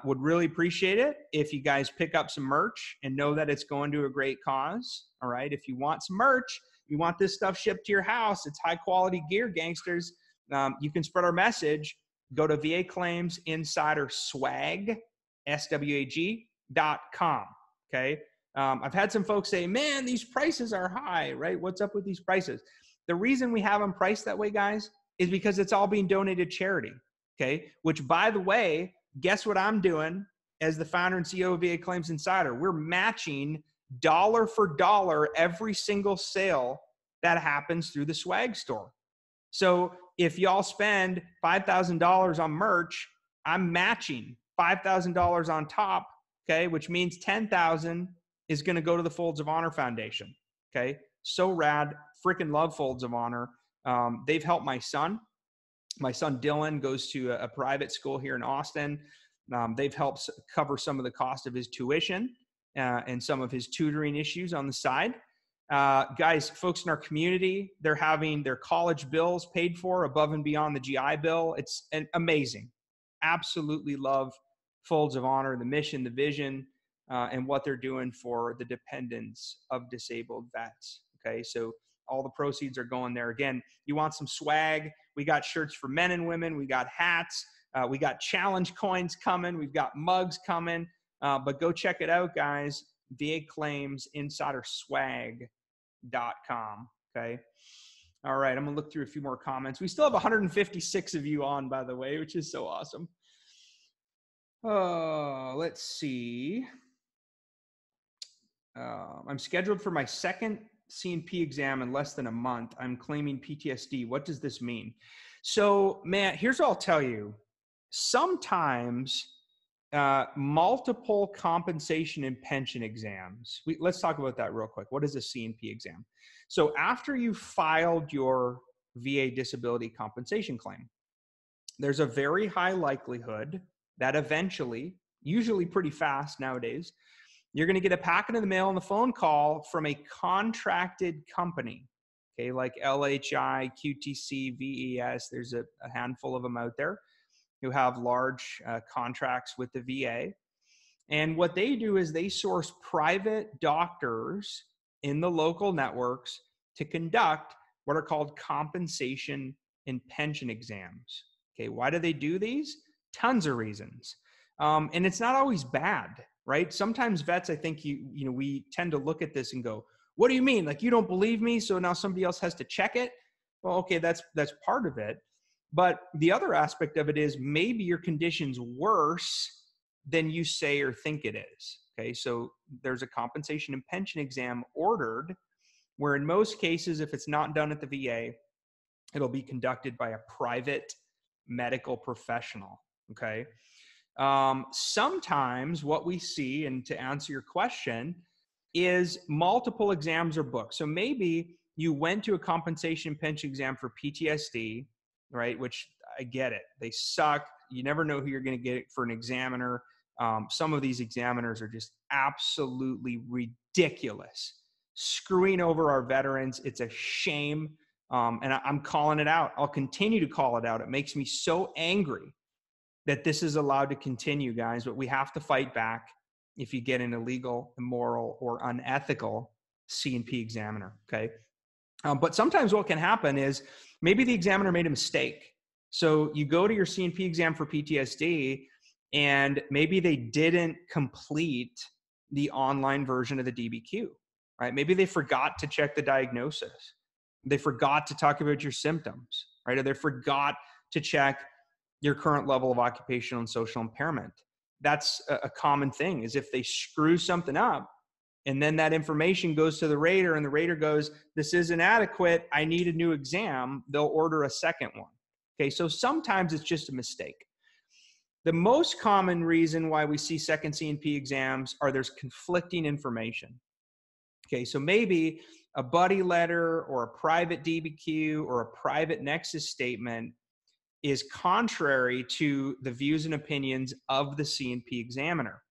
would really appreciate it if you guys pick up some merch and know that it's going to a great cause. All right, if you want some merch, you want this stuff shipped to your house, it's high quality gear, gangsters. You can spread our message. Go to VA Claims Insider Swag, SWAG.com. Okay. I've had some folks say, man, these prices are high, right? What's up with these prices? The reason we have them priced that way, guys, is because it's all being donated to charity. Okay. Which, by the way, guess what I'm doing as the founder and CEO of VA Claims Insider? We're matching dollar for dollar every single sale that happens through the swag store. So if y'all spend $5,000 on merch, I'm matching $5,000 on top, okay, which means $10,000 is going to go to the Folds of Honor Foundation, okay? So rad, freaking love Folds of Honor. They've helped my son. My son Dylan goes to a private school here in Austin. They've helped cover some of the cost of his tuition and some of his tutoring issues on the side. Guys, folks in our community, they're having their college bills paid for above and beyond the GI Bill. It's amazing. Absolutely love Folds of Honor, the mission, the vision, and what they're doing for the dependents of disabled vets. Okay, so all the proceeds are going there. Again, you want some swag? We got shirts for men and women. We got hats. We got challenge coins coming. We've got mugs coming. But go check it out, guys. VA Claims Insider Swag.com. Okay. All right. I'm going to look through a few more comments. We still have 156 of you on, by the way, which is so awesome. Let's see. I'm scheduled for my second C&P exam in less than a month. I'm claiming PTSD. What does this mean? So, man, here's what I'll tell you. Sometimes multiple compensation and pension exams. Let's talk about that real quick. What is a C&P exam? So after you filed your VA disability compensation claim, there's a very high likelihood that eventually, usually pretty fast nowadays, you're going to get a packet in the mail and a phone call from a contracted company, okay, like LHI, QTC, VES. There's a handful of them out there who have large contracts with the VA. And what they do is they source private doctors in the local networks to conduct what are called compensation and pension exams. Okay, why do they do these? Tons of reasons. And it's not always bad, right? Sometimes vets, I think we tend to look at this and go, what do you mean? Like, you don't believe me, so now somebody else has to check it? Well, okay, that's part of it. But the other aspect of it is maybe your condition's worse than you say or think it is. Okay, so there's a compensation and pension exam ordered where in most cases, if it's not done at the VA, it'll be conducted by a private medical professional. Okay. Sometimes what we see, and to answer your question, is multiple exams are booked. So maybe you went to a compensation pension exam for PTSD, right? Which I get it. They suck. You never know who you're going to get for an examiner. Some of these examiners are just absolutely ridiculous, screwing over our veterans. It's a shame. And I'm calling it out. I'll continue to call it out. It makes me so angry that this is allowed to continue, guys, but we have to fight back if you get an illegal, immoral, or unethical C&P examiner, okay? But sometimes what can happen is maybe the examiner made a mistake. So you go to your C&P exam for PTSD, and maybe they didn't complete the online version of the DBQ, right? Maybe they forgot to check the diagnosis. They forgot to talk about your symptoms, right? Or they forgot to check your current level of occupational and social impairment. That's a common thing, is if they screw something up and then that information goes to the rater and the rater goes, this is inadequate, I need a new exam, they'll order a second one. Okay, so sometimes it's just a mistake. The most common reason why we see second C&P exams are there's conflicting information. Okay, so maybe a buddy letter or a private DBQ or a private Nexus statement is contrary to the views and opinions of the C&P examiner.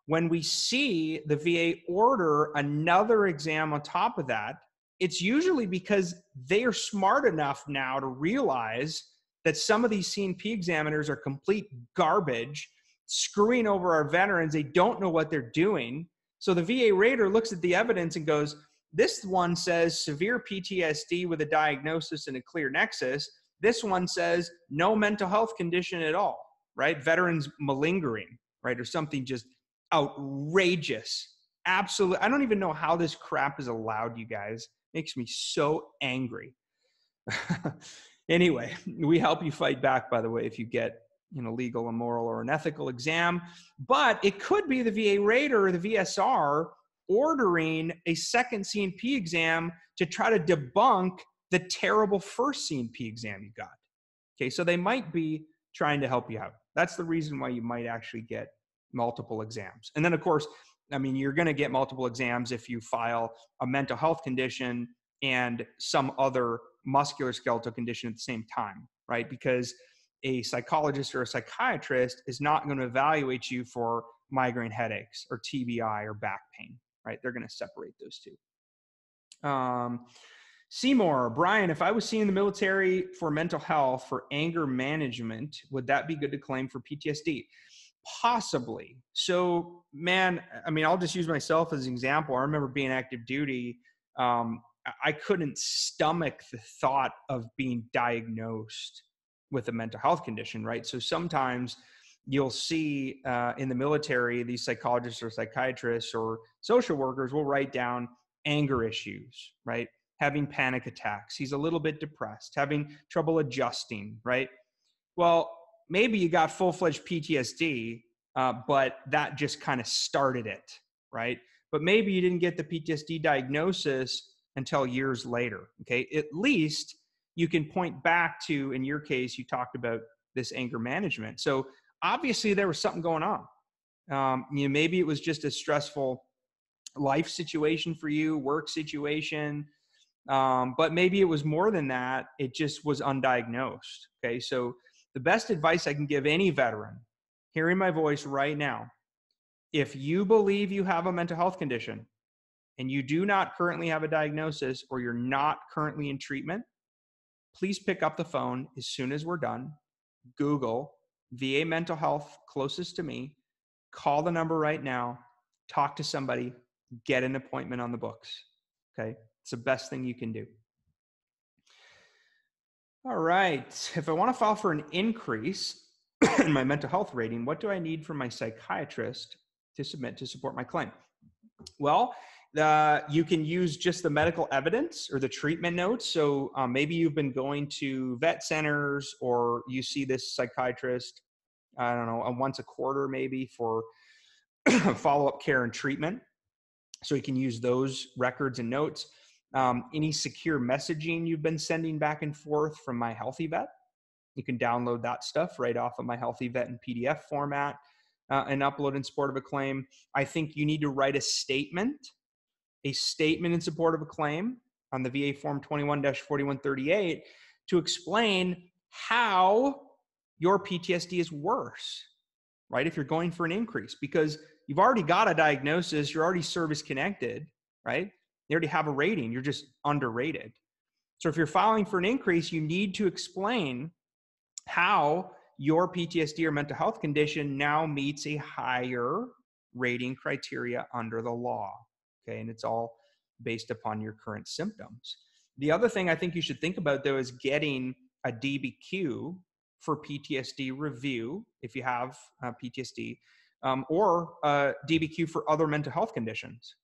When we see the VA order another exam on top of that, it's usually because they are smart enough now to realize that some of these C&P examiners are complete garbage, screwing over our veterans. They don't know what they're doing. So the VA rater looks at the evidence and goes, this one says severe PTSD with a diagnosis and a clear nexus. This one says no mental health condition at all, right? Veterans malingering, right? Or something just outrageous. Absolutely. I don't even know how this crap is allowed, you guys. Makes me so angry. Anyway, we help you fight back, by the way, if you get legal, immoral, or unethical exam. But it could be the VA rater or the VSR ordering a second C&P exam to try to debunk the terrible first C&P exam you got. Okay, so they might be trying to help you out. That's the reason why you might actually get multiple exams. And then, of course, I mean, you're going to get multiple exams if you file a mental health condition and some other musculoskeletal condition at the same time, right? Because a psychologist or a psychiatrist is not going to evaluate you for migraine headaches or TBI or back pain, right? They're going to separate those two. Seymour, Brian, if I was seen in the military for mental health, for anger management, would that be good to claim for PTSD? Possibly. So, man, I mean, I'll just use myself as an example. I remember being active duty. I couldn't stomach the thought of being diagnosed with a mental health condition, right? So sometimes you'll see in the military, these psychologists or psychiatrists or social workers will write down anger issues, right? Having panic attacks. He's a little bit depressed, having trouble adjusting, right? Well, maybe you got full-fledged PTSD, but that just kind of started it, right? But maybe you didn't get the PTSD diagnosis until years later, okay? At least you can point back to, in your case, you talked about this anger management. So obviously there was something going on. Maybe it was just a stressful life situation for you, work situation, but maybe it was more than that. It just was undiagnosed, okay? So the best advice I can give any veteran hearing my voice right now, if you believe you have a mental health condition and you do not currently have a diagnosis or you're not currently in treatment, please pick up the phone as soon as we're done. Google VA mental health closest to me, call the number right now, talk to somebody, get an appointment on the books, okay? It's the best thing you can do. All right. If I want to file for an increase in my mental health rating, what do I need from my psychiatrist to submit to support my claim? Well, you can use just the medical evidence or the treatment notes. So maybe you've been going to vet centers or you see this psychiatrist, I don't know, once a quarter maybe for follow-up care and treatment. So you can use those records and notes. Any secure messaging you've been sending back and forth from My Healthy Vet, you can download that stuff right off of My Healthy Vet in PDF format and upload in support of a claim. I think you need to write a statement in support of a claim. on the VA Form 21-4138 to explain how your PTSD is worse, right? If you're going for an increase, because you've already got a diagnosis, you're already service connected, right? You already have a rating, you're just underrated. So if you're filing for an increase, you need to explain how your PTSD or mental health condition now meets a higher rating criteria under the law, okay? And it's all based upon your current symptoms. The other thing I think you should think about, though, is getting a DBQ for PTSD review if you have PTSD, or a DBQ for other mental health conditions.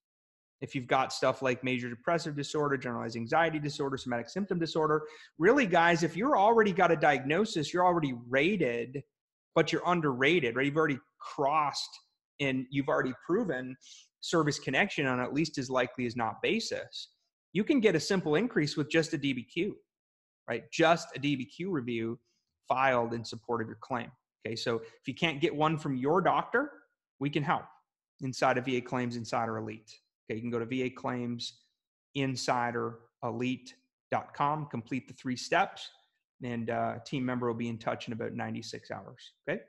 If you've got stuff like major depressive disorder, generalized anxiety disorder, somatic symptom disorder, really, guys, if you're already got a diagnosis, you're already rated, but you're underrated, right? You've already crossed and you've already proven service connection on at least as likely as not basis. You can get a simple increase with just a DBQ, right? Just a DBQ review filed in support of your claim. Okay, so if you can't get one from your doctor, we can help inside of VA Claims Insider Elite. Okay, you can go to VA Claims Insider Elite.com, complete the 3 steps, and a team member will be in touch in about 96 hours. Okay.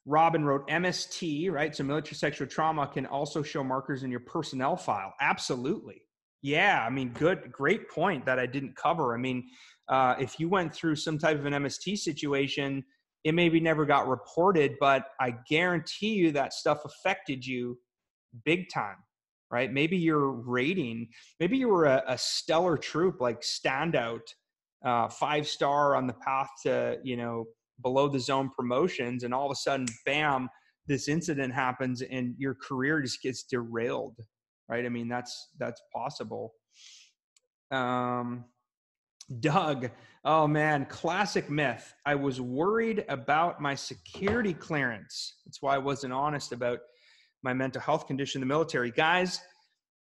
Robin wrote MST, right? So military sexual trauma can also show markers in your personnel file. Absolutely. Yeah, I mean, great point that I didn't cover. I mean, if you went through some type of an MST situation, it maybe never got reported, but I guarantee you that stuff affected you big time, right? Maybe your rating, maybe you were a stellar troop, like standout, 5-star on the path to, below the zone promotions, and all of a sudden, bam, this incident happens and your career just gets derailed, right? I mean, that's possible. Doug, oh man, classic myth. I was worried about my security clearance. That's why I wasn't honest about my mental health condition in the military. Guys,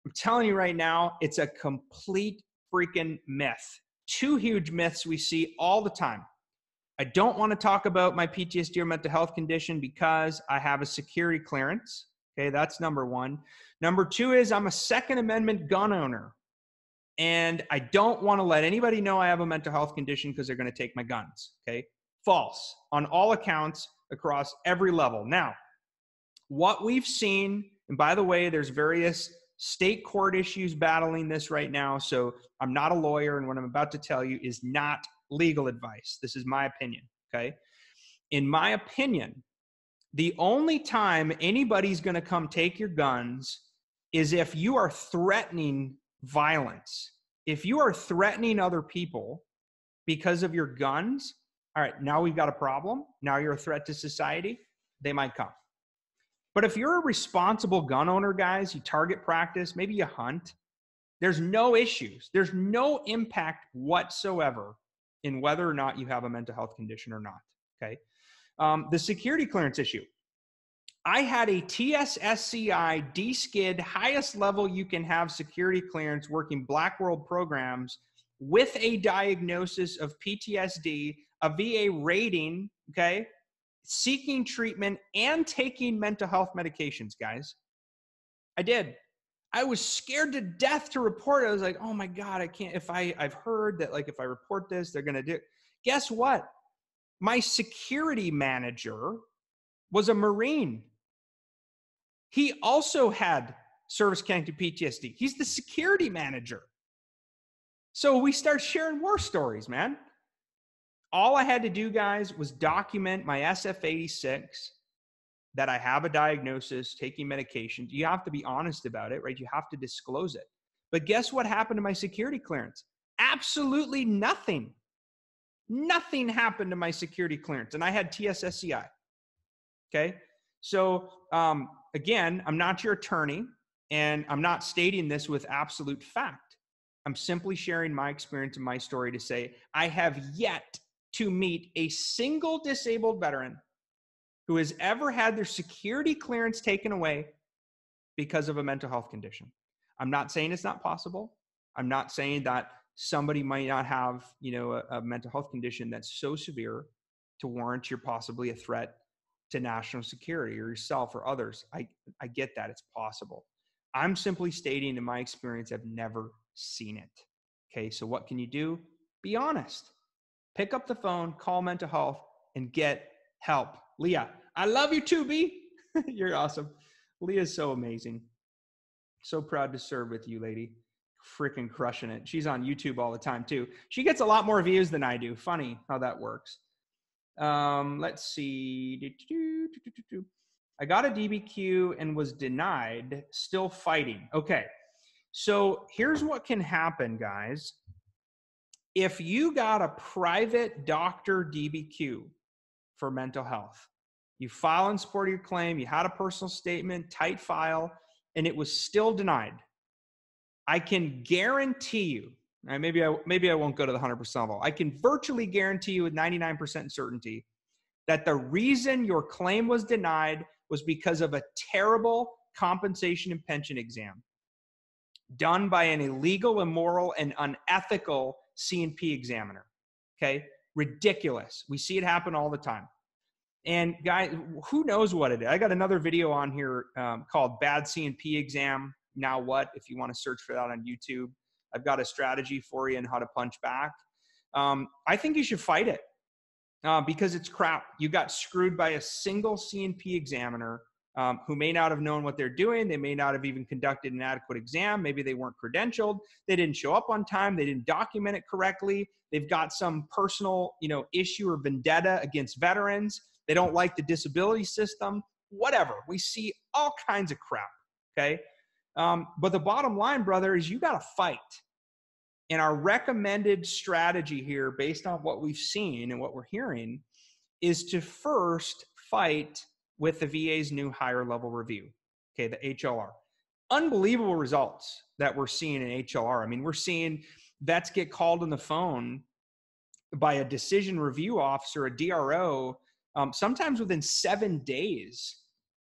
I'm telling you right now, it's a complete freaking myth. 2 huge myths we see all the time. I don't want to talk about my PTSD or mental health condition because I have a security clearance. Okay, that's number 1. Number 2 is I'm a Second Amendment gun owner, and I don't want to let anybody know I have a mental health condition because they're going to take my guns. Okay, false on all accounts across every level. Now, what we've seen, and by the way, there's various state court issues battling this right now, so I'm not a lawyer, and what I'm about to tell you is not legal advice. This is my opinion, okay? In my opinion, the only time anybody's going to come take your guns is if you are threatening violence. If you are threatening other people because of your guns, all right, now we've got a problem. Now you're a threat to society. They might come. But if you're a responsible gun owner, guys, you target practice, maybe you hunt, there's no issues. There's no impact whatsoever in whether or not you have a mental health condition or not, okay? The security clearance issue. I had a TSSCI D-SCID, highest level you can have security clearance, working Black World programs with a diagnosis of PTSD, a VA rating, okay? Seeking treatment and taking mental health medications, guys. I did. I was scared to death to report it. I was like, oh my God, I can't, I've heard that like if I report this, they're going to do it. Guess what? My security manager was a Marine. He also had service-connected PTSD. He's the security manager. So we start sharing war stories, man. All I had to do, guys, was document my SF-86, that I have a diagnosis, taking medication. You have to be honest about it, right? You have to disclose it. But guess what happened to my security clearance? Absolutely nothing. Nothing happened to my security clearance. And I had TSSCI. Okay? So, again, I'm not your attorney, and I'm not stating this with absolute fact. I'm simply sharing my experience and my story to say I have yet to meet a single disabled veteran who has ever had their security clearance taken away because of a mental health condition. I'm not saying it's not possible. I'm not saying that somebody might not have, a mental health condition that's so severe to warrant you're possibly a threat to national security or yourself or others. I get that. It's possible. I'm simply stating in my experience, I've never seen it. Okay, so what can you do? Be honest. Pick up the phone, call mental health, and get help. Leah, I love you too, B. You're awesome. Leah's so amazing. So proud to serve with you, lady. Freaking crushing it. She's on YouTube all the time too. She gets a lot more views than I do. Funny how that works. Let's see. I got a DBQ and was denied, still fighting. Okay. So here's what can happen, guys. If you got a private doctor DBQ for mental health, you file and support your claim, you had a personal statement, tight file, and it was still denied, I can guarantee you, right, maybe I won't go to the 100% level. I can virtually guarantee you with 99% certainty that the reason your claim was denied was because of a terrible compensation and pension exam done by an illegal, immoral, and unethical C&P examiner. Okay? Ridiculous. We see it happen all the time. And guys, who knows what it is? I got another video on here called Bad C&P Exam, Now What? If you want to search for that on YouTube. I've got a strategy for you and how to punch back. I think you should fight it because it's crap. You got screwed by a single C&P examiner who may not have known what they're doing. They may not have even conducted an adequate exam. Maybe they weren't credentialed. They didn't show up on time. They didn't document it correctly. They've got some personal, issue or vendetta against veterans. They don't like the disability system, whatever. We see all kinds of crap, okay? But the bottom line, brother, is you got to fight. And our recommended strategy here, based on what we've seen and what we're hearing, is to first fight with the VA's new higher level review, okay, the HLR. Unbelievable results that we're seeing in HLR. I mean, we're seeing vets get called on the phone by a decision review officer, a DRO, sometimes within 7 days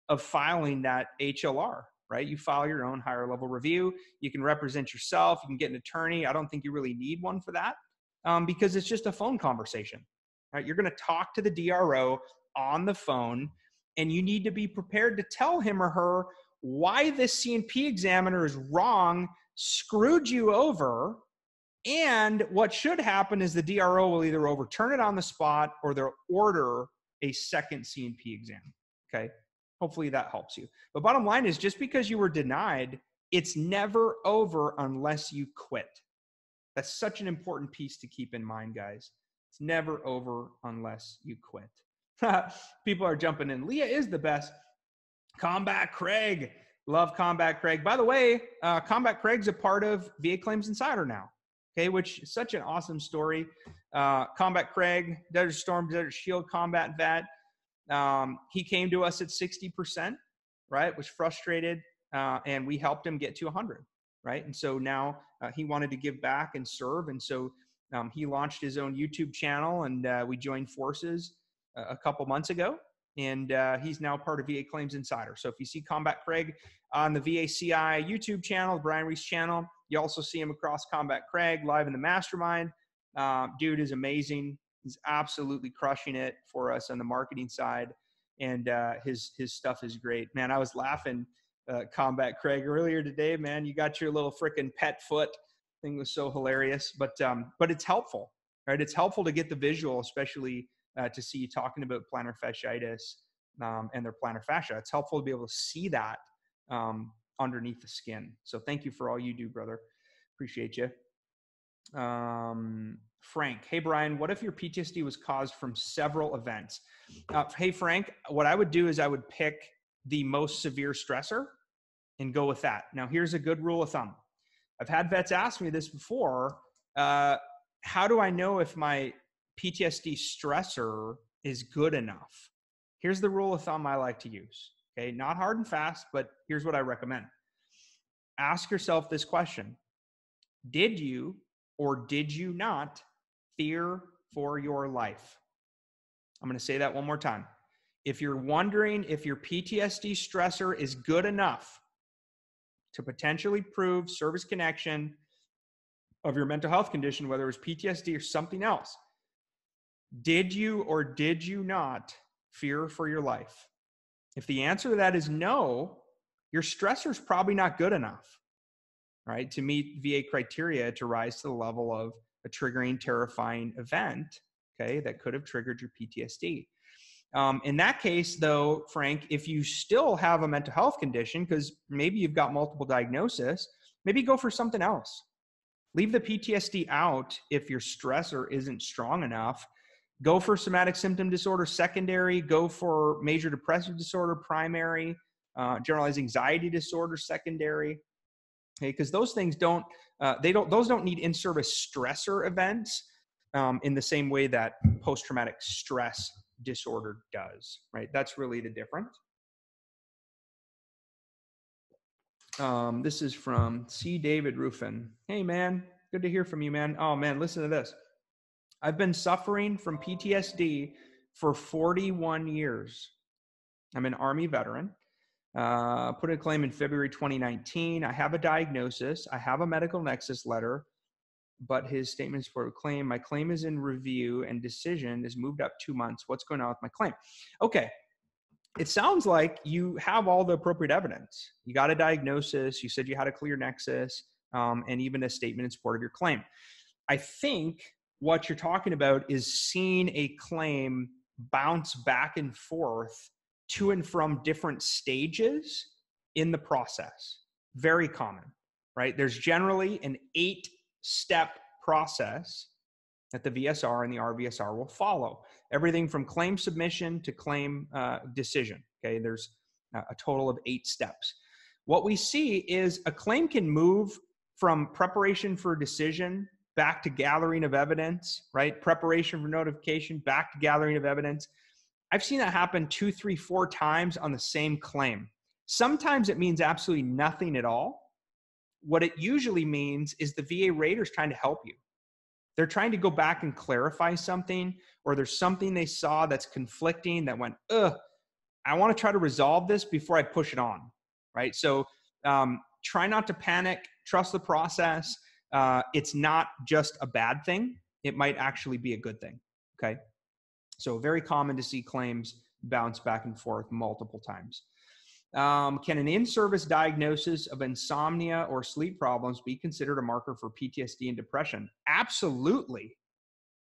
of filing that HLR, right? You file your own higher level review. You can represent yourself. You can get an attorney. I don't think you really need one for that because it's just a phone conversation, right? You're going to talk to the DRO on the phone, and you need to be prepared to tell him or her why this C&P examiner is wrong, screwed you over, and what should happen is the DRO will either overturn it on the spot or they'll order a second C&P exam, okay? Hopefully that helps you. But bottom line is, just because you were denied, it's never over unless you quit. That's such an important piece to keep in mind, guys. It's never over unless you quit. People are jumping in. Leah is the best. Combat Craig. Love Combat Craig. By the way, Combat Craig's a part of VA Claims Insider now, okay, which is such an awesome story. Combat Craig, Desert Storm, Desert Shield combat vet. He came to us at 60%, right? Was frustrated, and we helped him get to 100, right? And so now he wanted to give back and serve, and so he launched his own YouTube channel, and we joined forces a couple months ago, and he's now part of VA Claims Insider. So if you see Combat Craig on the VACI YouTube channel, the Brian Reese channel, you also see him across Combat Craig live in the mastermind. Dude is amazing. He's absolutely crushing it for us on the marketing side, and his stuff is great. Man, I was laughing, Combat Craig, earlier today. Man, you got your little freaking pet foot thing, was so hilarious. But it's helpful, right? It's helpful to get the visual, especially to see you talking about plantar fasciitis and their plantar fascia. It's helpful to be able to see that underneath the skin. So thank you for all you do, brother. Appreciate you. Frank, hey Brian, what if your PTSD was caused from several events? Hey Frank, what I would do is I would pick the most severe stressor and go with that. Now here's a good rule of thumb. I've had vets ask me this before. How do I know if my PTSD stressor is good enough? Here's the rule of thumb I like to use. Okay, not hard and fast, but here's what I recommend. Ask yourself this question. Did you or did you not fear for your life? I'm going to say that one more time. If you're wondering if your PTSD stressor is good enough to potentially prove service connection of your mental health condition, whether it was PTSD or something else, did you or did you not fear for your life? If the answer to that is no, your stressor is probably not good enough. right, to meet VA criteria to rise to the level of a triggering, terrifying event, okay, that could have triggered your PTSD. In that case, though, Frank, if you still have a mental health condition, because maybe you've got multiple diagnoses, maybe go for something else. Leave the PTSD out if your stressor isn't strong enough. Go for somatic symptom disorder secondary. Go for major depressive disorder primary. Generalized anxiety disorder secondary. Okay, because those things don't need in-service stressor events in the same way that post-traumatic stress disorder does, right? That's really the difference. This is from C. David Ruffin. Hey, man, good to hear from you, man. Oh, man, listen to this. I've been suffering from PTSD for 41 years. I'm an Army veteran. Put in a claim in February 2019. I have a diagnosis. I have a medical nexus letter, but his statements for a claim, my claim is in review and decision is moved up 2 months. What's going on with my claim? Okay. It sounds like you have all the appropriate evidence. You got a diagnosis. You said you had a clear nexus, and even a statement in support of your claim. I think what you're talking about is seeing a claim bounce back and forth to and from different stages in the process. Very common, right? There's generally an 8-step process that the VSR and the RVSR will follow. Everything from claim submission to claim decision, okay? There's a total of 8 steps. What we see is a claim can move from preparation for decision back to gathering of evidence, right? Preparation for notification, back to gathering of evidence. I've seen that happen 2, 3, 4 times on the same claim. Sometimes it means absolutely nothing at all. What it usually means is the VA rater is trying to help you. They're trying to go back and clarify something, or there's something they saw that's conflicting that went, I want to try to resolve this before I push it on, right? So try not to panic, trust the process. It's not just a bad thing. It might actually be a good thing, okay? So very common to see claims bounce back and forth multiple times. Can an in-service diagnosis of insomnia or sleep problems be considered a marker for PTSD and depression? Absolutely.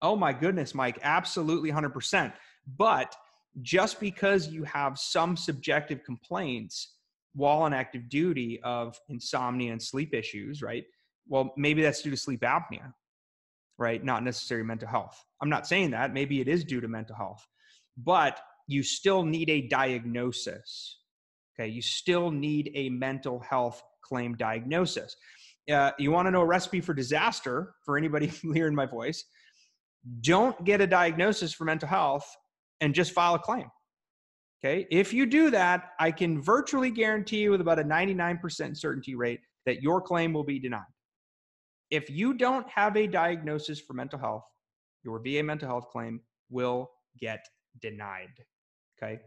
Oh my goodness, Mike, absolutely 100%. But just because you have some subjective complaints while on active duty of insomnia and sleep issues, right? Well, maybe that's due to sleep apnea, right? Not necessarily mental health. I'm not saying that. Maybe it is due to mental health, but you still need a diagnosis. Okay, you still need a mental health claim diagnosis. You want to know a recipe for disaster for anybody hearing my voice? Don't get a diagnosis for mental health and just file a claim. Okay, if you do that, I can virtually guarantee you with about a 99% certainty rate that your claim will be denied. If you don't have a diagnosis for mental health, your VA mental health claim will get denied. Okay.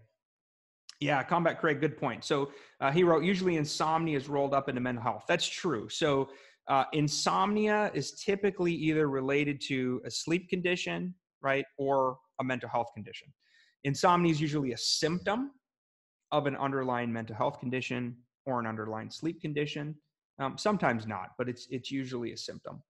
Yeah, Combat Craig, good point. So he wrote, usually insomnia is rolled up into mental health. That's true. So insomnia is typically either related to a sleep condition, right, or a mental health condition. Insomnia is usually a symptom of an underlying mental health condition or an underlying sleep condition. Sometimes not, but it's usually a symptom.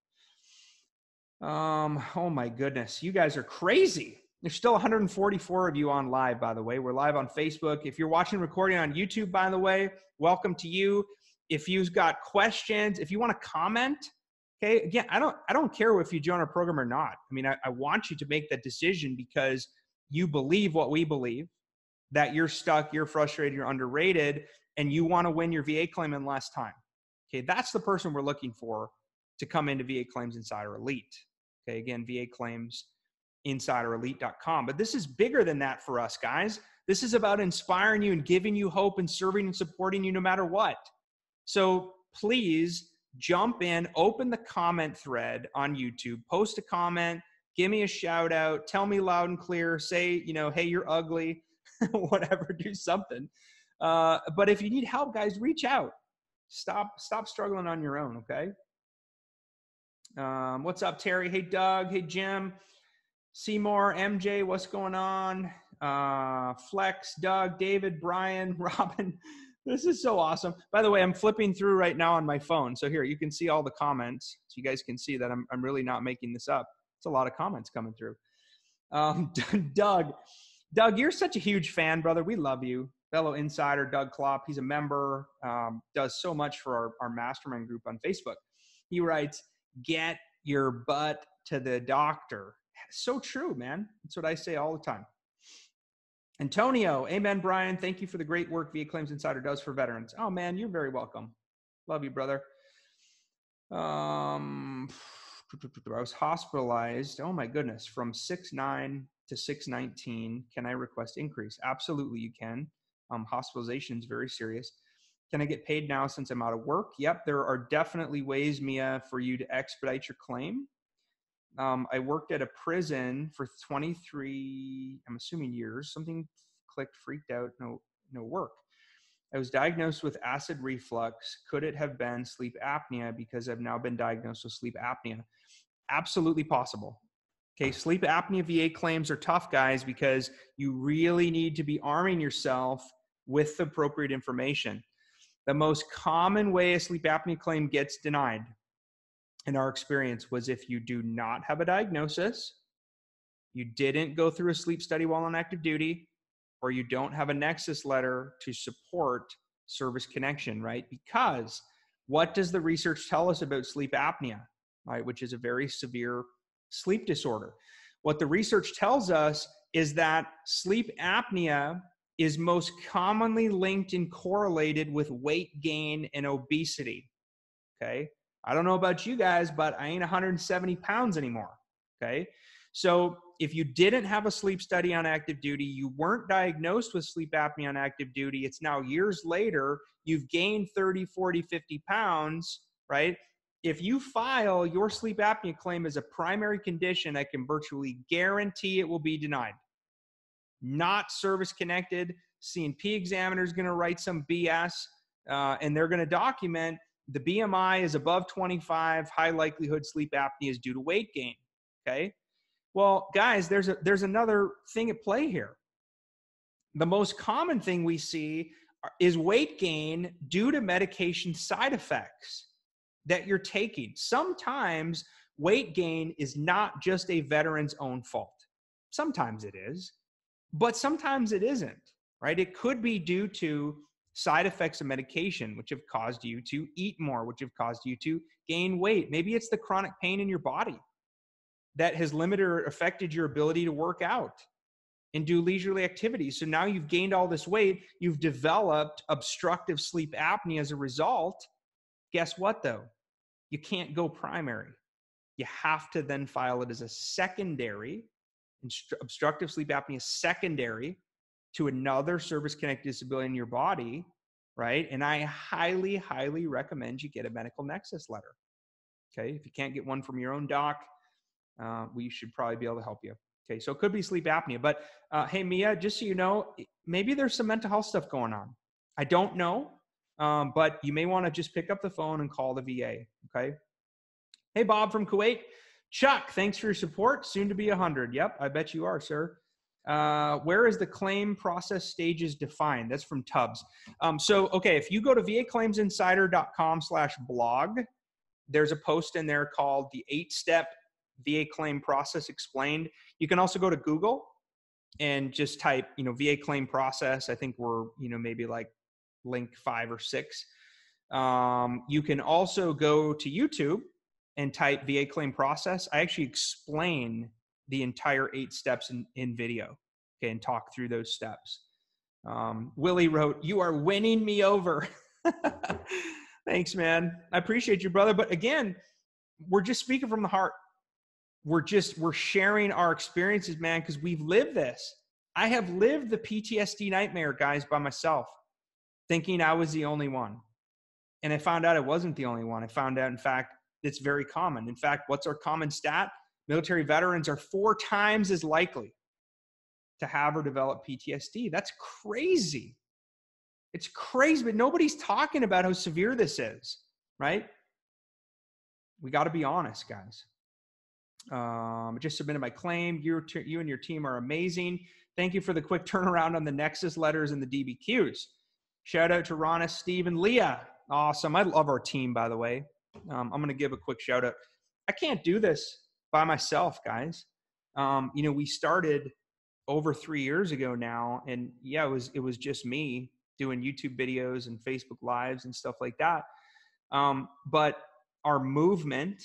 Oh my goodness, you guys are crazy. There's still 144 of you on live, by the way. We're live on Facebook. If you're watching recording on YouTube, by the way, welcome to you. If you've got questions, if you want to comment, okay, again, I don't care if you join our program or not. I mean, I want you to make that decision because you believe what we believe, that you're stuck, you're frustrated, you're underrated, and you want to win your VA claim in less time. Okay, that's the person we're looking for to come into VA Claims Insider Elite. Okay, again, VA Claims InsiderElite.com. But this is bigger than that for us, guys. This is about inspiring you and giving you hope and serving and supporting you no matter what. So please jump in, open the comment thread on YouTube, post a comment, give me a shout out, tell me loud and clear, say, hey, you're ugly, whatever, do something. But if you need help, guys, reach out. Stop struggling on your own, okay? What's up, Terry? Hey, Doug. Hey, Jim. Seymour, MJ, what's going on? Flex, Doug, David, Brian, Robin. This is so awesome. By the way, I'm flipping through right now on my phone. So here, you can see all the comments. So you guys can see that I'm really not making this up. It's a lot of comments coming through. Doug, you're such a huge fan, brother. We love you. Fellow insider, Doug Klopp. He's a member, does so much for our mastermind group on Facebook. He writes, get your butt to the doctor. So true, man. That's what I say all the time. Antonio, amen, Brian. Thank you for the great work VA Claims Insider does for veterans. Oh, man, you're very welcome. Love you, brother. I was hospitalized, oh my goodness, from 6/9 to 6/19. Can I request increase? Absolutely, you can. Hospitalization is very serious. Can I get paid now since I'm out of work? Yep, there are definitely ways, Mia, for you to expedite your claim. I worked at a prison for 23, I'm assuming years. Something clicked, freaked out, no work. I was diagnosed with acid reflux. Could it have been sleep apnea because I've now been diagnosed with sleep apnea? Absolutely possible. Okay, sleep apnea VA claims are tough, guys, because you really need to be arming yourself with the appropriate information. The most common way a sleep apnea claim gets denied in our experience was if you do not have a diagnosis, you didn't go through a sleep study while on active duty, or you don't have a Nexus letter to support service connection, right? Because what does the research tell us about sleep apnea, right? Which is a very severe sleep disorder. What the research tells us is that sleep apnea is most commonly linked and correlated with weight gain and obesity, okay? I don't know about you guys, but I ain't 170 pounds anymore, okay? So if you didn't have a sleep study on active duty, you weren't diagnosed with sleep apnea on active duty, it's now years later, you've gained 30, 40, 50 pounds, right? If you file your sleep apnea claim as a primary condition, I can virtually guarantee it will be denied. Not service connected. C&P examiner is going to write some BS, and they're going to document the BMI is above 25, high likelihood sleep apnea is due to weight gain, okay? Well, guys, there's another thing at play here. The most common thing we see is weight gain due to medication side effects that you're taking. Sometimes weight gain is not just a veteran's own fault. Sometimes it is, but sometimes it isn't, right? It could be due to side effects of medication, which have caused you to eat more, which have caused you to gain weight. Maybe it's the chronic pain in your body that has limited or affected your ability to work out and do leisurely activities. So now you've gained all this weight, you've developed obstructive sleep apnea as a result. Guess what though? You can't go primary. You have to then file it as a secondary, obstructive sleep apnea secondary to another service-connected disability in your body, right? And I highly, highly recommend you get a medical Nexus letter, okay? If you can't get one from your own doc, we should probably be able to help you. Okay, so it could be sleep apnea. But hey, Mia, just so you know, maybe there's some mental health stuff going on. I don't know, but you may want to just pick up the phone and call the VA, okay? Hey, Bob from Kuwait. Chuck, thanks for your support. Soon to be 100. Yep, I bet you are, sir. Where is the claim process stages defined? That's from Tubbs. Okay, if you go to vaclaimsinsider.com/blog, there's a post in there called the 8-step VA claim process explained. You can also go to Google and just type, VA claim process. I think we're, maybe like link 5 or 6. You can also go to YouTube and type VA claim process. I actually explain the entire 8 steps in video, okay, and talk through those steps. Willie wrote, "You are winning me over." Thanks, man. I appreciate you, brother. But again, we're just speaking from the heart. We're sharing our experiences, man, because we've lived this. I have lived the PTSD nightmare, guys, by myself, thinking I was the only one. And I found out I wasn't the only one. I found out, in fact, it's very common. In fact, what's our common stat? Military veterans are 4 times as likely to have or develop PTSD. That's crazy. It's crazy, but nobody's talking about how severe this is, right? We got to be honest, guys. I just submitted my claim. You and your team are amazing. Thank you for the quick turnaround on the Nexus letters and the DBQs. Shout out to Ronna, Steve, and Leah. Awesome. I love our team, by the way. I'm going to give a quick shout out. I can't do this by myself, guys. We started over 3 years ago now, and yeah, it was just me doing YouTube videos and Facebook Lives and stuff like that. But our movement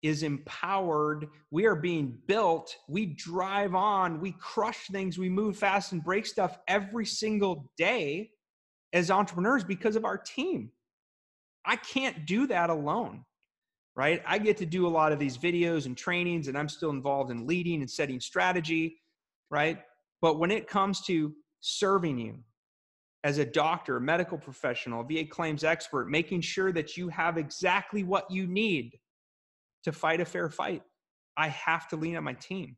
is empowered. We are being built. We drive on. We crush things. We move fast and break stuff every single day as entrepreneurs because of our team. I can't do that alone, right? I get to do a lot of these videos and trainings, and I'm still involved in leading and setting strategy, right? But when it comes to serving you as a doctor, a medical professional, a VA claims expert, making sure that you have exactly what you need to fight a fair fight, I have to lean on my team.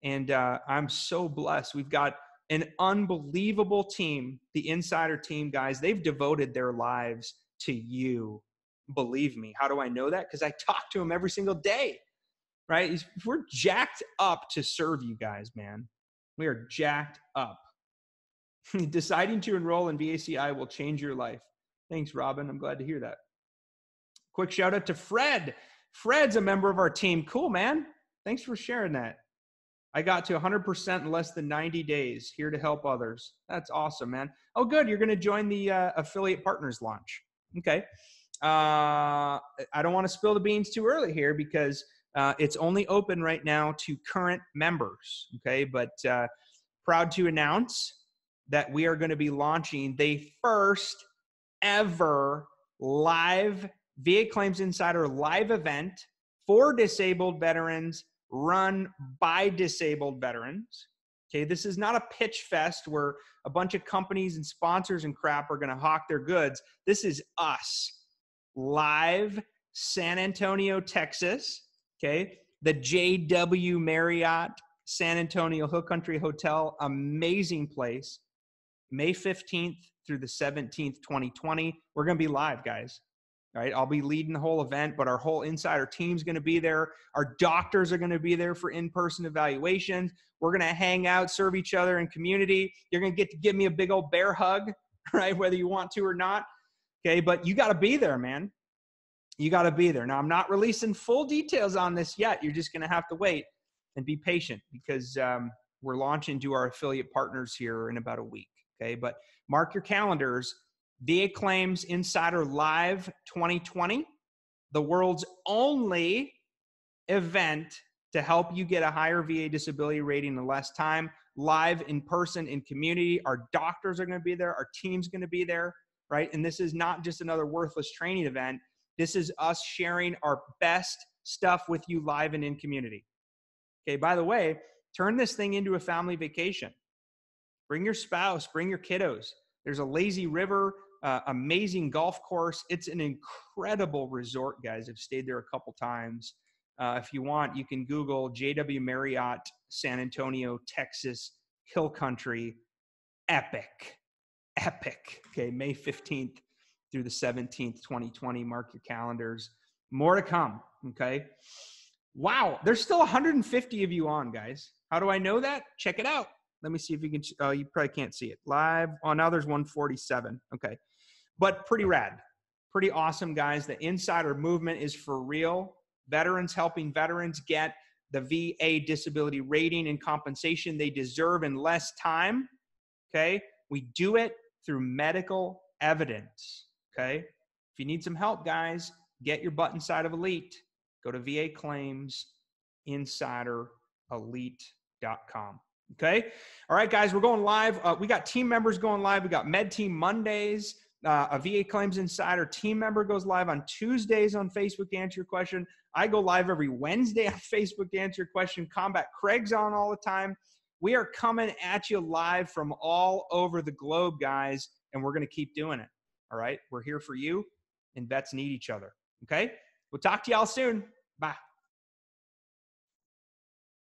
And I'm so blessed. We've got an unbelievable team, the Insider team, guys. They've devoted their lives to you. Believe me. How do I know that? Because I talk to them every single day, right? We're jacked up to serve you guys, man. We are jacked up. Deciding to enroll in VACI will change your life. Thanks, Robin. I'm glad to hear that. Quick shout out to Fred. Fred's a member of our team. Cool, man. Thanks for sharing that. I got to 100% in less than 90 days. Here to help others. That's awesome, man. Oh, good. You're going to join the affiliate partners launch. Okay. I don't want to spill the beans too early here because it's only open right now to current members. Okay. But proud to announce that we are going to be launching the first ever live VA Claims Insider live event for disabled veterans, run by disabled veterans. Okay, this is not a pitch fest where a bunch of companies and sponsors and crap are going to hawk their goods. This is us, live, San Antonio, Texas. Okay, the JW Marriott San Antonio Hill Country Hotel, amazing place. May 15th through the 17th, 2020. We're going to be live, guys. All right, I'll be leading the whole event, but our whole Insider team's going to be there. Our doctors are going to be there for in-person evaluations. We're going to hang out, serve each other in community. You're going to get to give me a big old bear hug, right, whether you want to or not. Okay, but you got to be there, man. You got to be there. Now, I'm not releasing full details on this yet. You're just going to have to wait and be patient because we're launching to our affiliate partners here in about a week. Okay, but mark your calendars. VA Claims Insider Live 2020, the world's only event to help you get a higher VA disability rating in less time, live in person in community. Our doctors are going to be there. Our team's going to be there, right? And this is not just another worthless training event. This is us sharing our best stuff with you live and in community. Okay, by the way, turn this thing into a family vacation. Bring your spouse, bring your kiddos. There's a lazy river, amazing golf course. It's an incredible resort, guys. I've stayed there a couple times. If you want, you can Google JW Marriott, San Antonio, Texas, Hill Country. Epic. Okay, May 15th through the 17th, 2020. Mark your calendars. More to come, okay? Wow, there's still 150 of you on, guys. How do I know that? Check it out. Let me see if you can, you probably can't see it. Live, oh, now there's 147. Okay. But pretty rad. Pretty awesome, guys. The Insider movement is for real. Veterans helping veterans get the VA disability rating and compensation they deserve in less time. Okay. We do it through medical evidence. Okay. If you need some help, guys, get your butt inside of Elite. Go to VA Claims Insider Elite.com. Okay. All right, guys, we're going live. We got team members going live. We got Med Team Mondays. A VA Claims Insider team member goes live on Tuesdays on Facebook to answer your question. I go live every Wednesday on Facebook to answer your question. Combat Craig's on all the time. We are coming at you live from all over the globe, guys, and we're going to keep doing it. All right. We're here for you, and vets need each other. Okay. We'll talk to y'all soon. Bye.